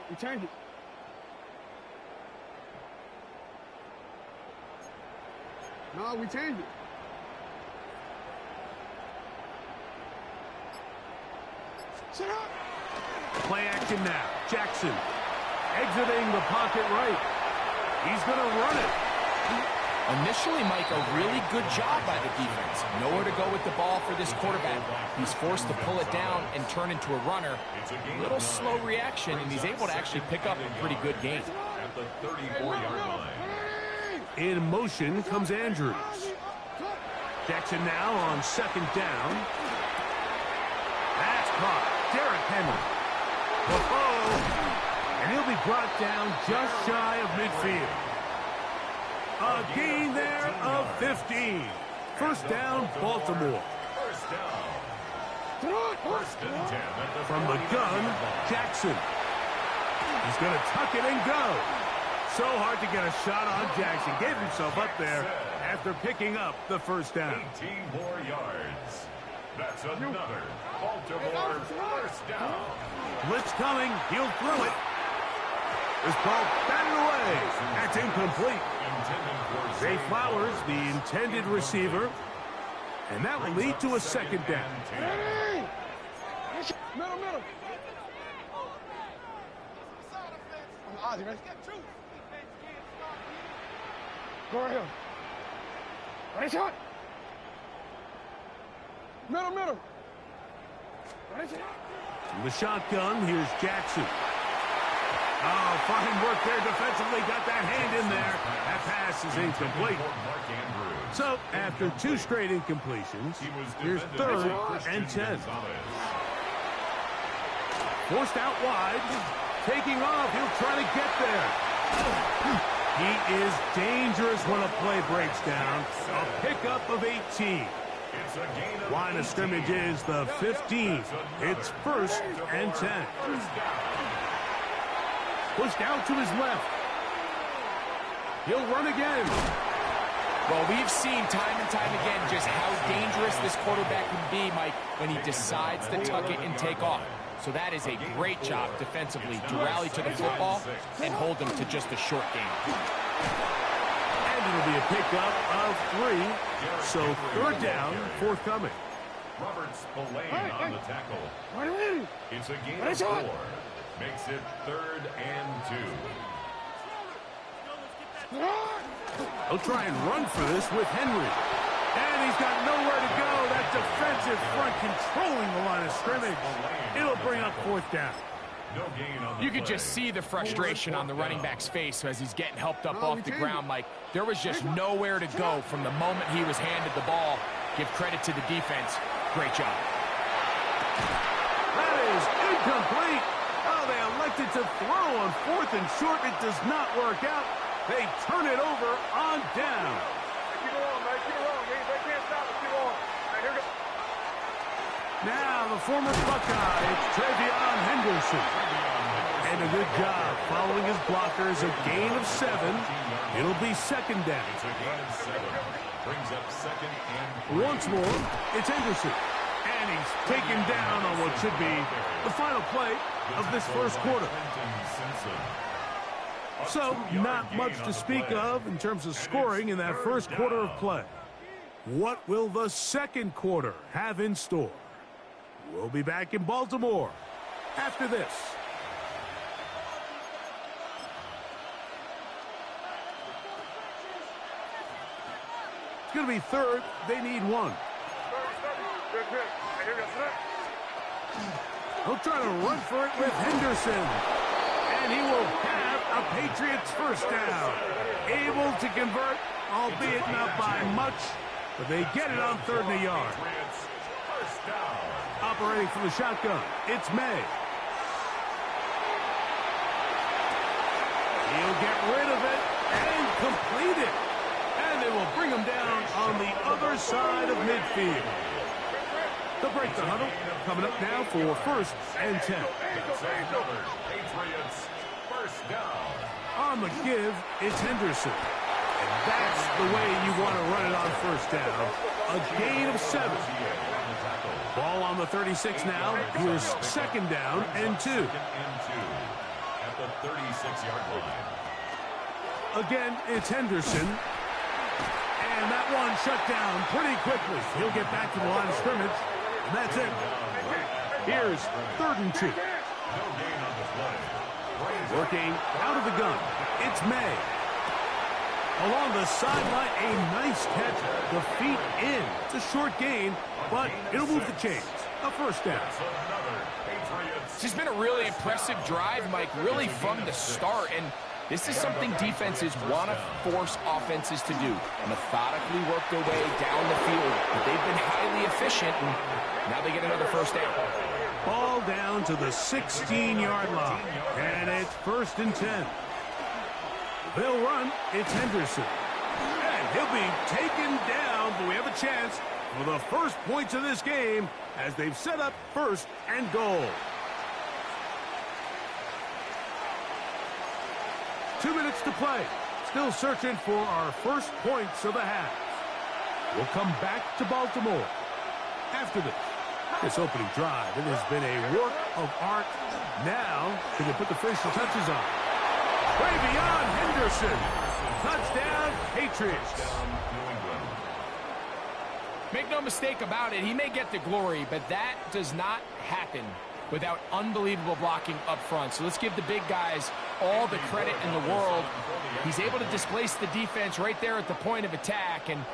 We changed it. No, we changed it. Shut up. Play action now. Jackson exiting the pocket right. He's going to run it. Initially, Mike, a really good job by the defense. Nowhere to go with the ball for this quarterback. He's forced to pull it down and turn into a runner. A little slow reaction, and he's able to actually pick up a pretty good gain. At the 34-yard line. In motion comes Andrews. Jackson now on second down. That's caught. Derrick Henry. And he'll be brought down just shy of midfield. A gain there of 15. First down, Baltimore. First down. First and 10 at the From the gun, Jackson. He's going to tuck it and go. So hard to get a shot on Jackson. Gave himself up there after picking up the first down. 18 more yards. That's another Baltimore first down. Blitz coming. He'll throw it. This ball batted away. That's incomplete. Zay Flowers, the intended receiver. And that will lead to a second down. Middle. Go right here. Right shot. Middle. Right shot. From the shotgun, here's Jackson. Oh, fine work there defensively. Got that hand in there. That pass is incomplete. So, after two straight incompletions, here's third and 10. Forced out wide. Taking off. He'll try to get there. He is dangerous when a play breaks down. A pickup of 18. Line of scrimmage is the 15. It's first and 10. Pushed out to his left. He'll run again. Well, we've seen time and time again just how dangerous this quarterback can be, Mike, when he decides to tuck it and take off. So that is a great job defensively to rally to the football and hold him to just a short game. And it'll be a pickup of 3. So third down, forthcoming. Robert Spillane on the tackle. It's a gain of 4. Makes it third and 2. He'll try and run for this with Henry. And he's got nowhere to go. That defensive front controlling the line of scrimmage. It'll bring up fourth down. You could just see the frustration on the running back's face as he's getting helped up off the ground, Mike. There was just nowhere to go from the moment he was handed the ball. Give credit to the defense. Great job. That is incomplete. Oh, they elected to throw on fourth and short. It does not work out. They turn it over on down. Keep it on, man. Keep it on. They can't stop it. Keep it on. Right, here we go. Now the former Buckeye, it's Travion Henderson. And a good job following his blockers. A gain of 7. It'll be second down. It's a gain of 7. Brings up second and 3. Once more, it's Henderson. And he's taken down on what should be the final play of this first quarter. So, not much to speak of in terms of scoring in that first quarter of play. What will the second quarter have in store? We'll be back in Baltimore after this. It's going to be third. They need one. He'll try to run for it with Henderson. And he will have a Patriots first down. Able to convert, albeit not by much, but they get it on 3rd and a yard. Operating from the shotgun, it's May. He'll get rid of it and complete it. And they will bring him down on the other side of midfield. They'll break the huddle. Coming up now for 1st and 10. Patriots first down. On the give, it's Henderson. And that's the way you want to run it on 1st down. A gain of 7. Ball on the 36 now. Here's 2nd down and 2. At the 36-yard line. Again, it's Henderson. And that one shut down pretty quickly. He'll get back to the line of scrimmage. And that's it. Here's 3rd and 2. Working out of the gun. It's May. Along the sideline, a nice catch. The feet in. It's a short gain, but it'll move the chains. A first down. It's just been a really impressive drive, Mike, really from the start. And this is something defenses want to force offenses to do. Methodically work their way down the field. But they've been highly efficient, and now they get another first down. Ball down to the 16-yard line. And it's 1st and 10. They'll run. It's Henderson. And he'll be taken down, but we have a chance for the first points of this game as they've set up 1st and goal. 2 minutes to play. Still searching for our first points of the half. We'll come back to Baltimore after this. This opening drive, it has been a work of art. Now, can they put the finishing touches on? Way beyond Henderson. Touchdown, Patriots. Make no mistake about it, he may get the glory, but that does not happen without unbelievable blocking up front. So let's give the big guys all the credit in the world. He's able to displace the defense right there at the point of attack, and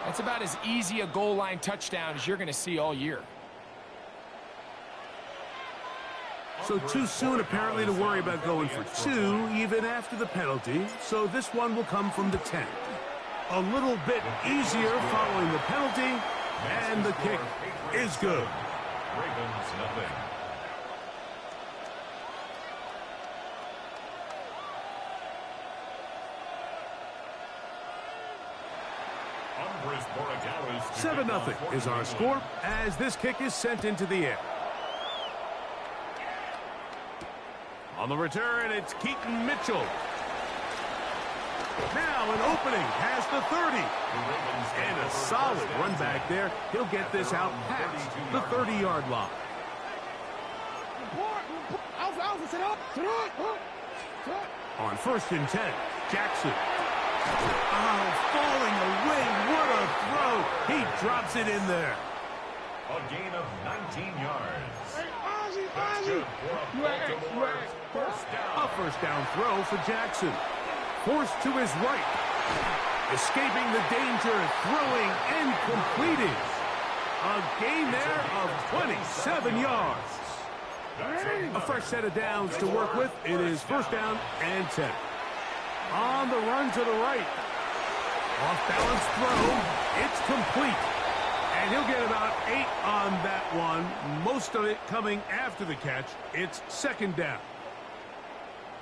that's about as easy a goal line touchdown as you're going to see all year. So too soon, apparently, to worry about going for 2, even after the penalty. So this one will come from the 10. A little bit easier following the penalty, and the kick is good. Ravens nothing. Hombres Borregales. 7-0 is our score as this kick is sent into the air. On the return, it's Keaton Mitchell. Now an opening past the 30. And a solid run back there. He'll get this out past the 30-yard line. On 1st and 10, Jackson. Oh, falling away. What a throw. He drops it in there. A gain of 19 yards. That's good for a Baltimore first down. A first down throw for Jackson. Forced to his right. Escaping the danger, throwing and completing. A gain there of 27 yards. A fresh set of downs to work with. It is 1st down and 10. On the run to the right. Off-balance throw. It's complete. And he'll get about 8 on that one. Most of it coming after the catch. It's 2nd down.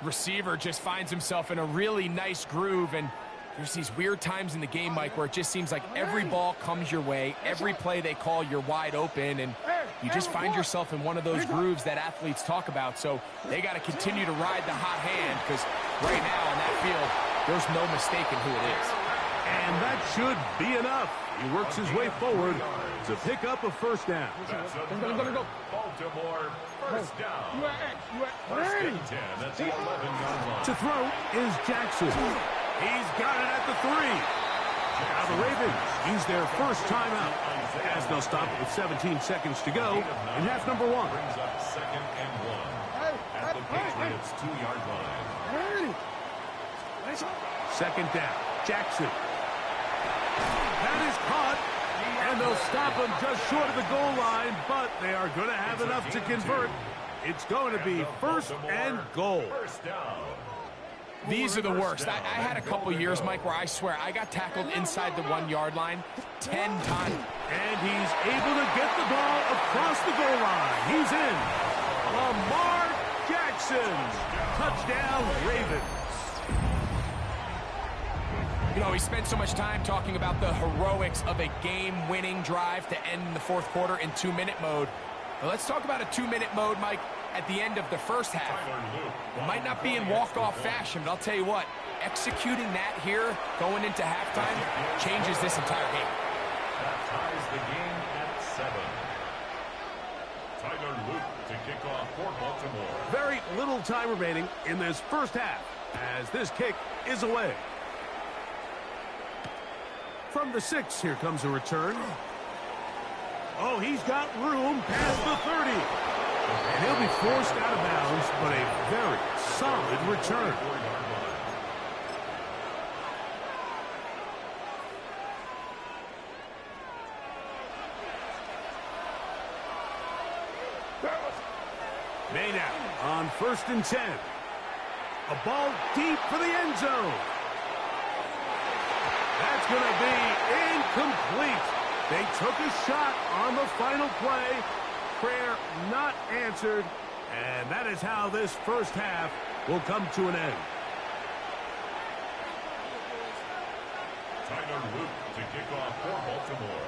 Receiver just finds himself in a really nice groove, and there's these weird times in the game, Mike, where it just seems like every ball comes your way, every play they call, you're wide open, and you just find yourself in one of those grooves that athletes talk about. So they got to continue to ride the hot hand, because right now on that field, there's no mistaking who it is. And that should be enough. He works his way forward to pick up a first down. Baltimore first down. 1st and 10 at the 11-yard line. To throw is Jackson. He's got it at the 3. Now the Ravens use their first timeout as they'll stop it with 17 seconds to go in half number 1. Brings up 2nd and 1 at the Patriots' 2-yard line. Second down. Jackson. That is caught. And they'll stop him just short of the goal line, but they are going to have enough to convert. It's going to be 1st and goal. These are the worst. I had a couple years, Mike, where I swear I got tackled inside the 1-yard line 10 times. And he's able to get the ball across the goal line. He's in. Lamar Jackson. Touchdown, Ravens. You know, we spent so much time talking about the heroics of a game-winning drive to end the 4th quarter in 2-minute mode. Now let's talk about a 2-minute mode, Mike, at the end of the first half. It might not be in walk-off fashion, but I'll tell you what, executing that here going into halftime changes this entire game. That ties the game at 7. Tyler Luke to kick off for Baltimore. Very little time remaining in this first half as this kick is away. From the 6, here comes a return. Oh, he's got room past the 30. And he'll be forced out of bounds, but a very solid return. Made out on 1st and 10. A ball deep for the end zone. That's going to be incomplete. They took a shot on the final play. Prayer not answered. And that is how this first half will come to an end. Tyler Luke to kick off for Baltimore.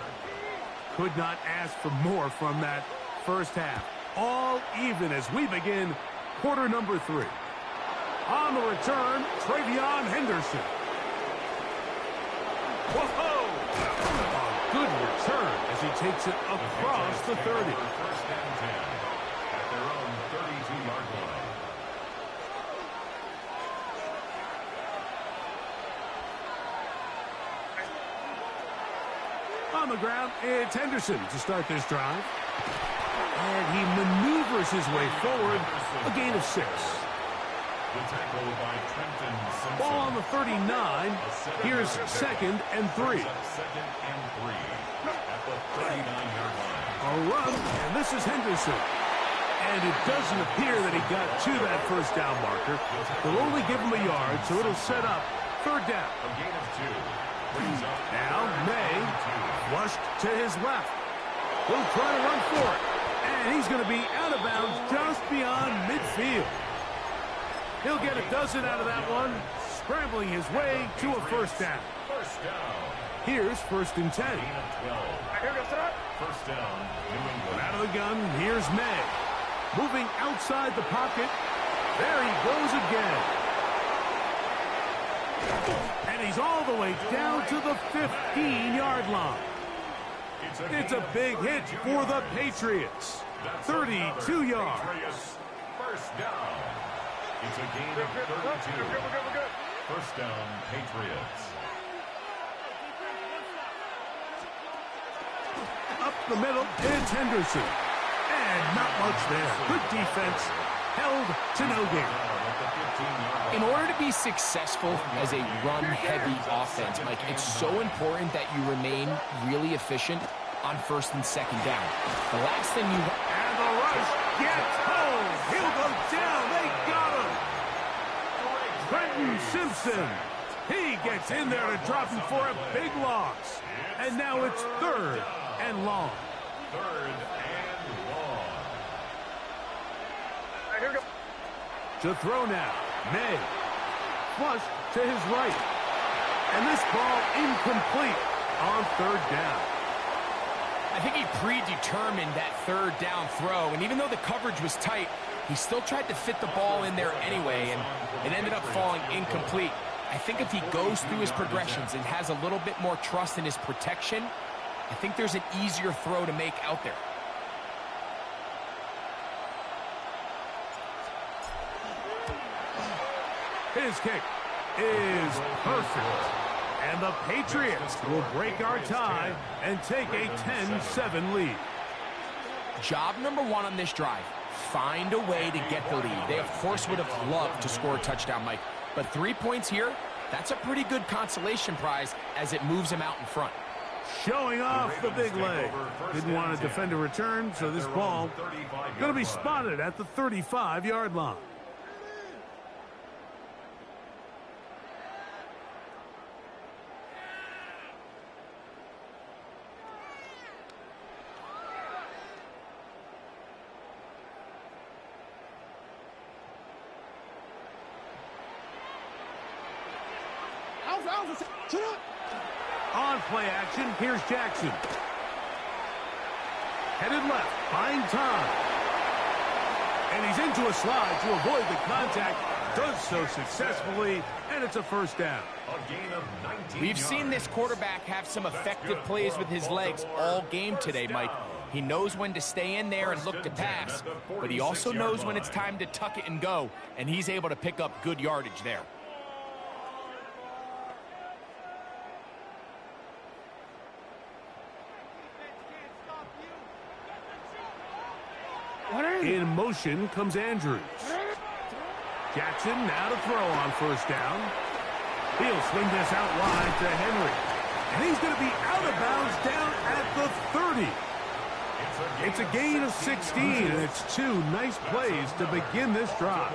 Could not ask for more from that first half. All even as we begin quarter number 3. On the return, Travion Henderson. Whoa! A good return as he takes it across the 30. 1st and 10 at their own 32-yard line. On the ground, it's Henderson to start this drive. And he maneuvers his way forward, a gain of 6. The tackle by Trenton Simpson. Ball on the 39. Here's 2nd and 3. 2nd and 3 at the 39-yard line. A run, and this is Henderson. And it doesn't appear that he got to that first down marker. They'll only give him a yard, so it'll set up 3rd down. A gain of 2. Now, May, flushed to his left. He'll try to run for it. And he's going to be out of bounds just beyond midfield. He'll get a dozen out of that one, scrambling his way to a 1st down. 1st down. Here's 1st and 10. Gain of 12. 1st down, New England. Out of the gun, here's May. Moving outside the pocket. There he goes again. And he's all the way down to the 15-yard line. It's a big hit for the Patriots. 32 yards. 1st down. It's a gain of 32. 1st down, Patriots. Up the middle, it's Henderson. And not much there. Good defense. Held to no gain. In order to be successful as a run-heavy offense, Mike, it's so important that you remain really efficient on 1st and 2nd down. The last thing you... And the rush gets home. He'll go down. They got him. Trenton Simpson. He gets in there to drop him for a big loss. And now it's 3rd and long. 3rd and long. Here we go. To throw now. May. Flush to his right. And this ball incomplete on 3rd down. I think he predetermined that 3rd down throw, and even though the coverage was tight, he still tried to fit the ball in there anyway, and it ended up falling incomplete. I think if he goes through his progressions and has a little bit more trust in his protection, I think there's an easier throw to make out there. His kick is perfect. And the Patriots will break our tie and take a 10-7 lead. Job number one on this drive, find a way to get the lead. They, of course, would have loved to score a touchdown, Mike. But 3 points here, that's a pretty good consolation prize as it moves them out in front. Showing off the big leg. Didn't want to defend a return, so this ball going to be spotted at the 35-yard line. On play action, here's Jackson. Headed left, buying time. And he's into a slide to avoid the contact. Does so successfully, and it's a first down. A gain of 19 We've seen this quarterback have some effective plays with his legs all game today, Mike. He knows when to stay in there and look to pass, but he also knows when it's time to tuck it and go, and he's able to pick up good yardage there. In motion comes Andrews. Jackson now to throw on first down. He'll swing this out wide to Henry. And he's going to be out of bounds down at the 30. It's a gain of 16, and it's 2 nice plays to begin this drive.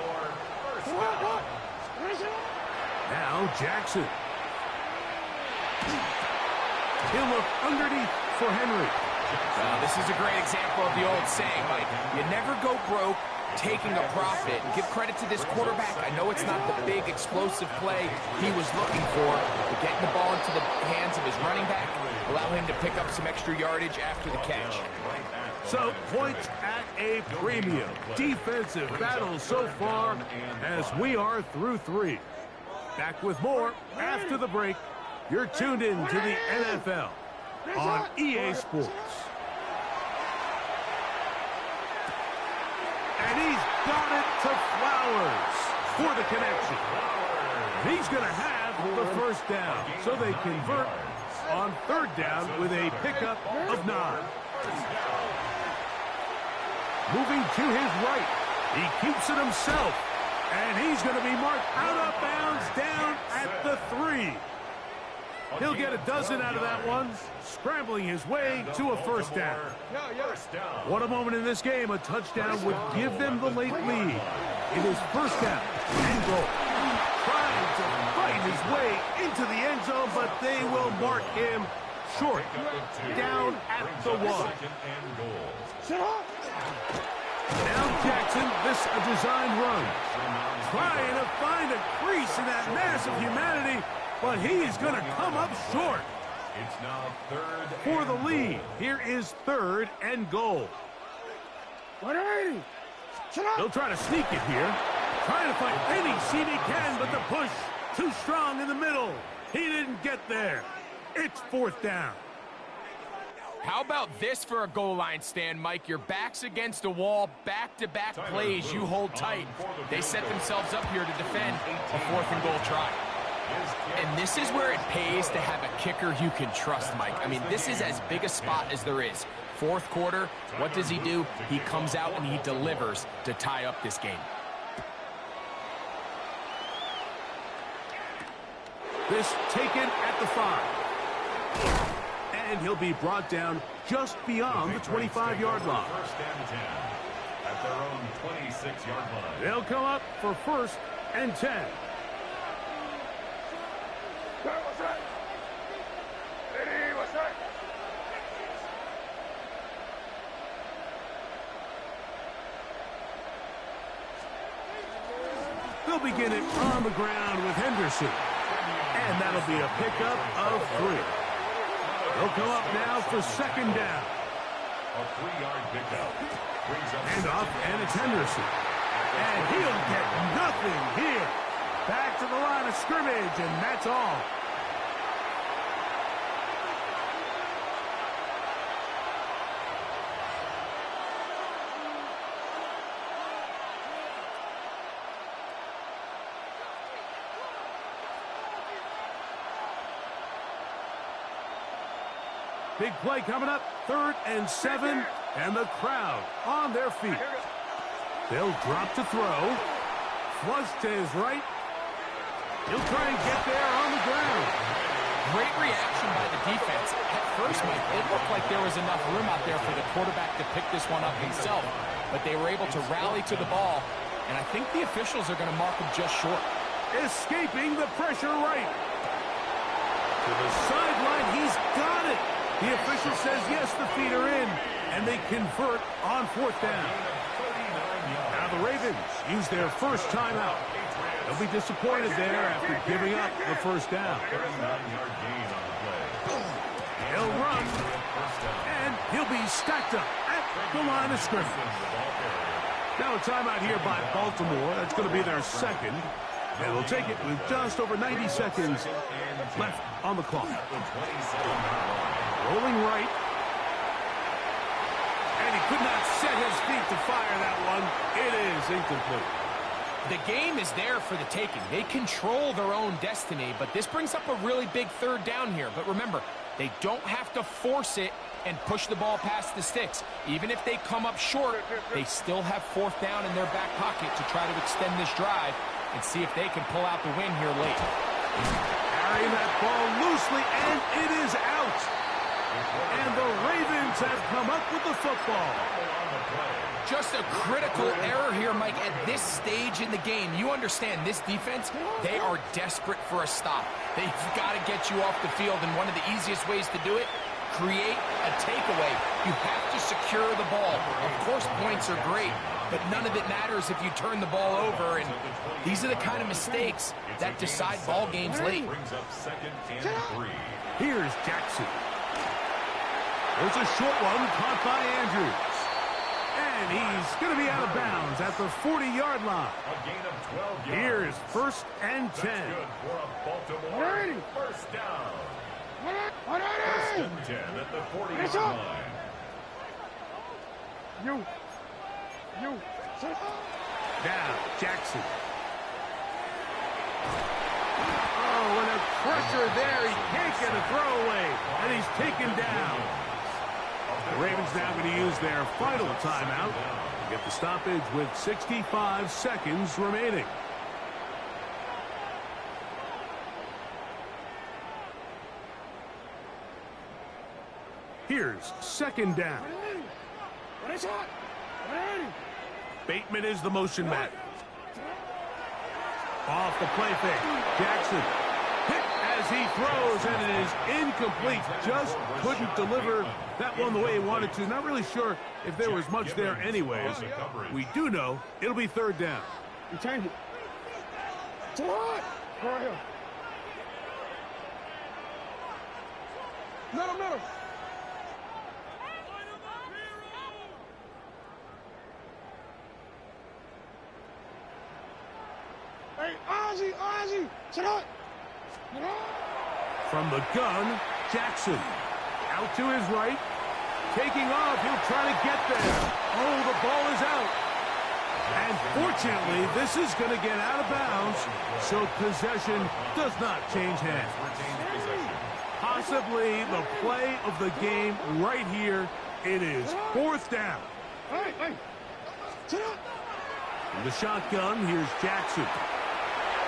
Now Jackson. He'll look underneath for Henry. This is a great example of the old saying, Mike. You never go broke taking a profit. Give credit to this quarterback. I know it's not the big explosive play he was looking for, but getting the ball into the hands of his running back allow him to pick up some extra yardage after the catch. So points at a premium. Defensive battle so far as we are through 3. Back with more after the break. You're tuned in to the NFL on EA Sports. And he's got it to Flowers for the connection. He's going to have the first down, so they convert on 3rd down with a pickup of 9. Moving to his right, he keeps it himself, and he's going to be marked out of bounds down at the 3. He'll get a dozen out of that one, scrambling his way to a first down. What a moment in this game. A touchdown would give them the late lead. It is first down and goal. Trying to fight his way into the end zone, but they will mark him short. Down at the 1. Now Jackson, this a designed run. Trying to find a crease in that mass of humanity, but he is going to come up short. It's now 3rd for the lead. Here is 3rd and goal. 180. They'll try to sneak it here. Trying to find any seam he can, but the push too strong in the middle. He didn't get there. It's 4th down. How about this for a goal line stand, Mike? Your back's against a wall, back-to-back plays, you hold tight. They set themselves up here to defend a 4th and goal try. And this is where it pays to have a kicker you can trust, Mike. I mean, this is as big a spot as there is. 4th quarter, what does he do? He comes out and he delivers to tie up this game. This taken at the 5. And he'll be brought down just beyond the 25-yard line. First and 10 at their own 26-yard line. They'll come up for 1st and 10. They'll begin it on the ground with Henderson. And that'll be a pickup of 3. They'll come up now for 2nd down. A 3-yard pickup. And off, and it's Henderson. And he'll get nothing here. Back to the line of scrimmage, and that's all. Big play coming up. 3rd and 7. And the crowd on their feet. They'll drop to throw. Flush to his right. He'll try and get there on the ground. Great reaction by the defense. At first, Mike, it looked like there was enough room out there for the quarterback to pick this one up himself. But they were able to rally to the ball. And I think the officials are going to mark him just short. Escaping the pressure right. To the sideline, he's got it. The official says yes, the feet are in. And they convert on 4th down. Now the Ravens use their first timeout. They'll be disappointed there after giving up the 1st down. He'll run, and he'll be stacked up at the line of scrimmage. Now a timeout here by Baltimore. That's going to be their 2nd. And they'll take it with just over 90 seconds left on the clock. Rolling right. And he could not set his feet to fire that one. It is incomplete. The game is there for the taking. They control their own destiny, but this brings up a really big 3rd down here. But remember, they don't have to force it and push the ball past the sticks. Even if they come up short, they still have 4th down in their back pocket to try to extend this drive and see if they can pull out the win here late. Carrying that ball loosely, and it is out. And the Ravens have come up with the football. Just a critical error here, Mike, at this stage in the game. You understand this defense, they are desperate for a stop. They've got to get you off the field, and one of the easiest ways to do it, create a takeaway. You have to secure the ball. Of course, points are great, but none of it matters if you turn the ball over, and these are the kind of mistakes that decide ball games late. Here's Jackson. There's a short one caught by Andrews. And he's going to be out of bounds at the 40-yard line. Here's 1st and 10. First down. 1st and 10 at the 40-yard line. Now, Jackson. Oh, and a pressure there. He can't get a throwaway. And he's taken down. The Ravens now going to use their final timeout to get the stoppage with 65 seconds remaining. Here's 2nd down. Bateman is the motion man. Off the play fake. Jackson hit as he throws, and it is incomplete. Just couldn't deliver that one the way he wanted to. Not really sure if there was much there anyways. We do know it'll be 3rd down. You change it. To what? Go right here. Middle. Hey, Ozzy, sit up. From the gun, Jackson. Out to his right. Taking off, he'll try to get there. Oh, the ball is out. And fortunately, this is going to get out of bounds, so possession does not change hands. Possibly the play of the game right here. It is 4th down. Hey, sit up. From the shotgun, here's Jackson.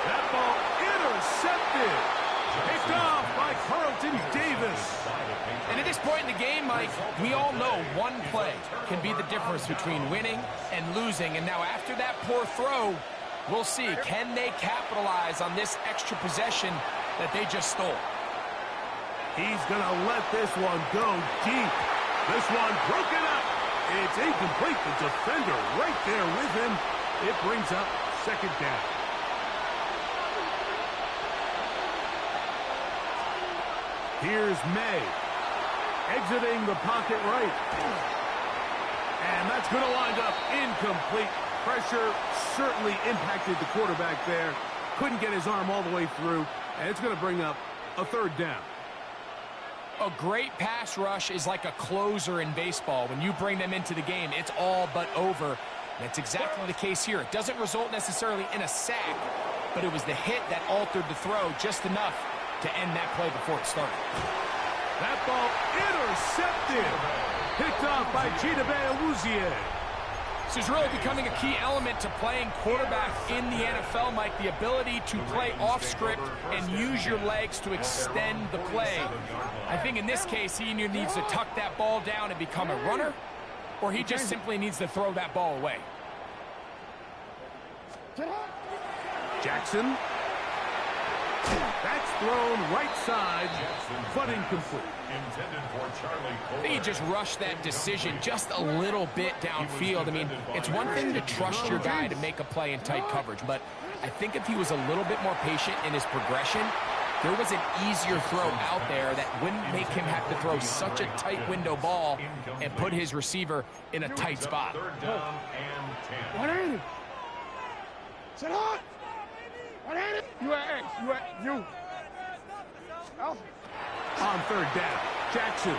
That ball intercepted. Picked off by Carlton Davis. And at this point in the game, Mike, we all know one play can be the difference between winning and losing. And now after that poor throw, we'll see, can they capitalize on this extra possession that they just stole? He's going to let this one go deep. This one broken up. It's incomplete. The defender right there with him. It brings up 2nd down. Here's May, exiting the pocket right. And that's going to wind up incomplete. Pressure certainly impacted the quarterback there. Couldn't get his arm all the way through. And it's going to bring up a 3rd down. A great pass rush is like a closer in baseball. When you bring them into the game, it's all but over. That's exactly the case here. It doesn't result necessarily in a sack, but it was the hit that altered the throw just enough to end that play before it started. That ball intercepted. Picked off by Chidobe Awuzie. This is really becoming a key element to playing quarterback in the NFL, Mike, the ability to play off script and use your legs to extend the play. I think in this case, he either needs to tuck that ball down and become a runner, or he just simply needs to throw that ball away. Jackson. That's thrown right side, but incomplete. I think he just rushed that decision just a little bit downfield. I mean, it's one thing to trust your guy to make a play in tight coverage, but I think if he was a little bit more patient in his progression, there was an easier throw out there that wouldn't make him have to throw such a tight window ball and put his receiver in a tight spot. Sit on! You at X. You at you. Alpha. On third down, Jackson.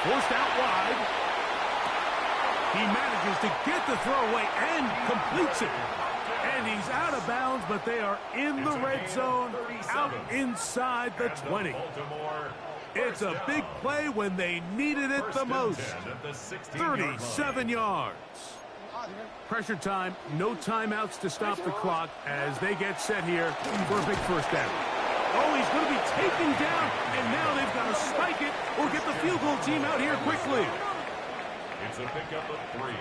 Forced out wide. He manages to get the throw away and completes it. And he's out of bounds, but they are in the red zone, out inside the 20. It's a big play when they needed it the most. 37 yards. Pressure time, no timeouts to stop the clock as they get set here for a big first down. Oh, he's going to be taken down, and now they've got to spike it or get the field goal team out here quickly. It's a pickup of 3.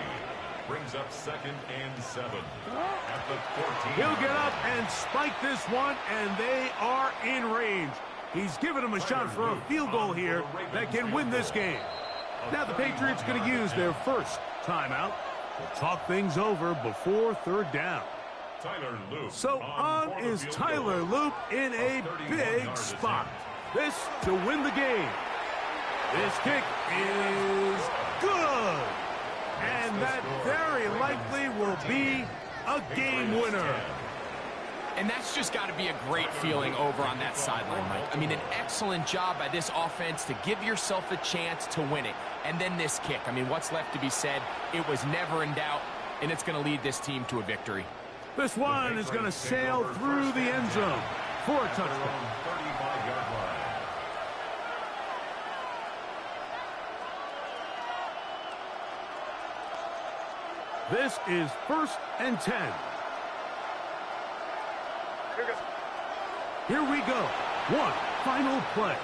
Brings up 2nd and 7 at the 14. He'll get up and spike this one, and they are in range. He's given him a shot for a field goal here that can win this game. Now the Patriots going to use their first timeout. We'll talk things over before third down. So on is Tyler Loop in a big spot. This to win the game. This kick is good. And that very likely will be a game winner. And that's just got to be a great feeling over on that sideline, Mike. I mean, an excellent job by this offense to give yourself a chance to win it. And then this kick. I mean, what's left to be said? It was never in doubt, and it's going to lead this team to a victory. This one is going to sail through the end zone for a touchdown. This is 1st and 10. Here we go. One final play.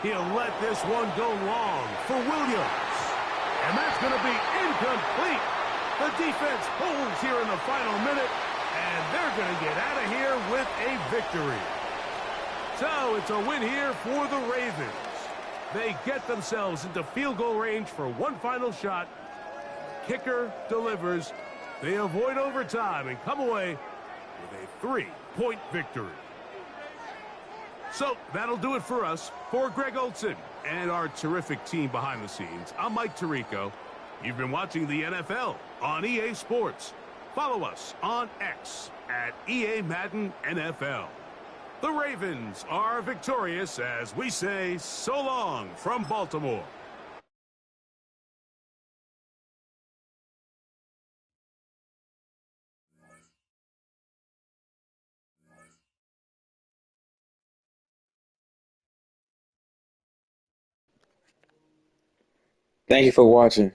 He'll let this one go long for Williams. And that's going to be incomplete. The defense holds here in the final minute, and they're going to get out of here with a victory. So it's a win here for the Ravens. They get themselves into field goal range for one final shot. Kicker delivers. They avoid overtime and come away with a 3-point victory. So that'll do it for us. For Greg Olson and our terrific team behind the scenes, I'm Mike Tirico. You've been watching the NFL on EA Sports. Follow us on X at EA Madden NFL. The Ravens are victorious as we say so long from Baltimore. Thank you for watching.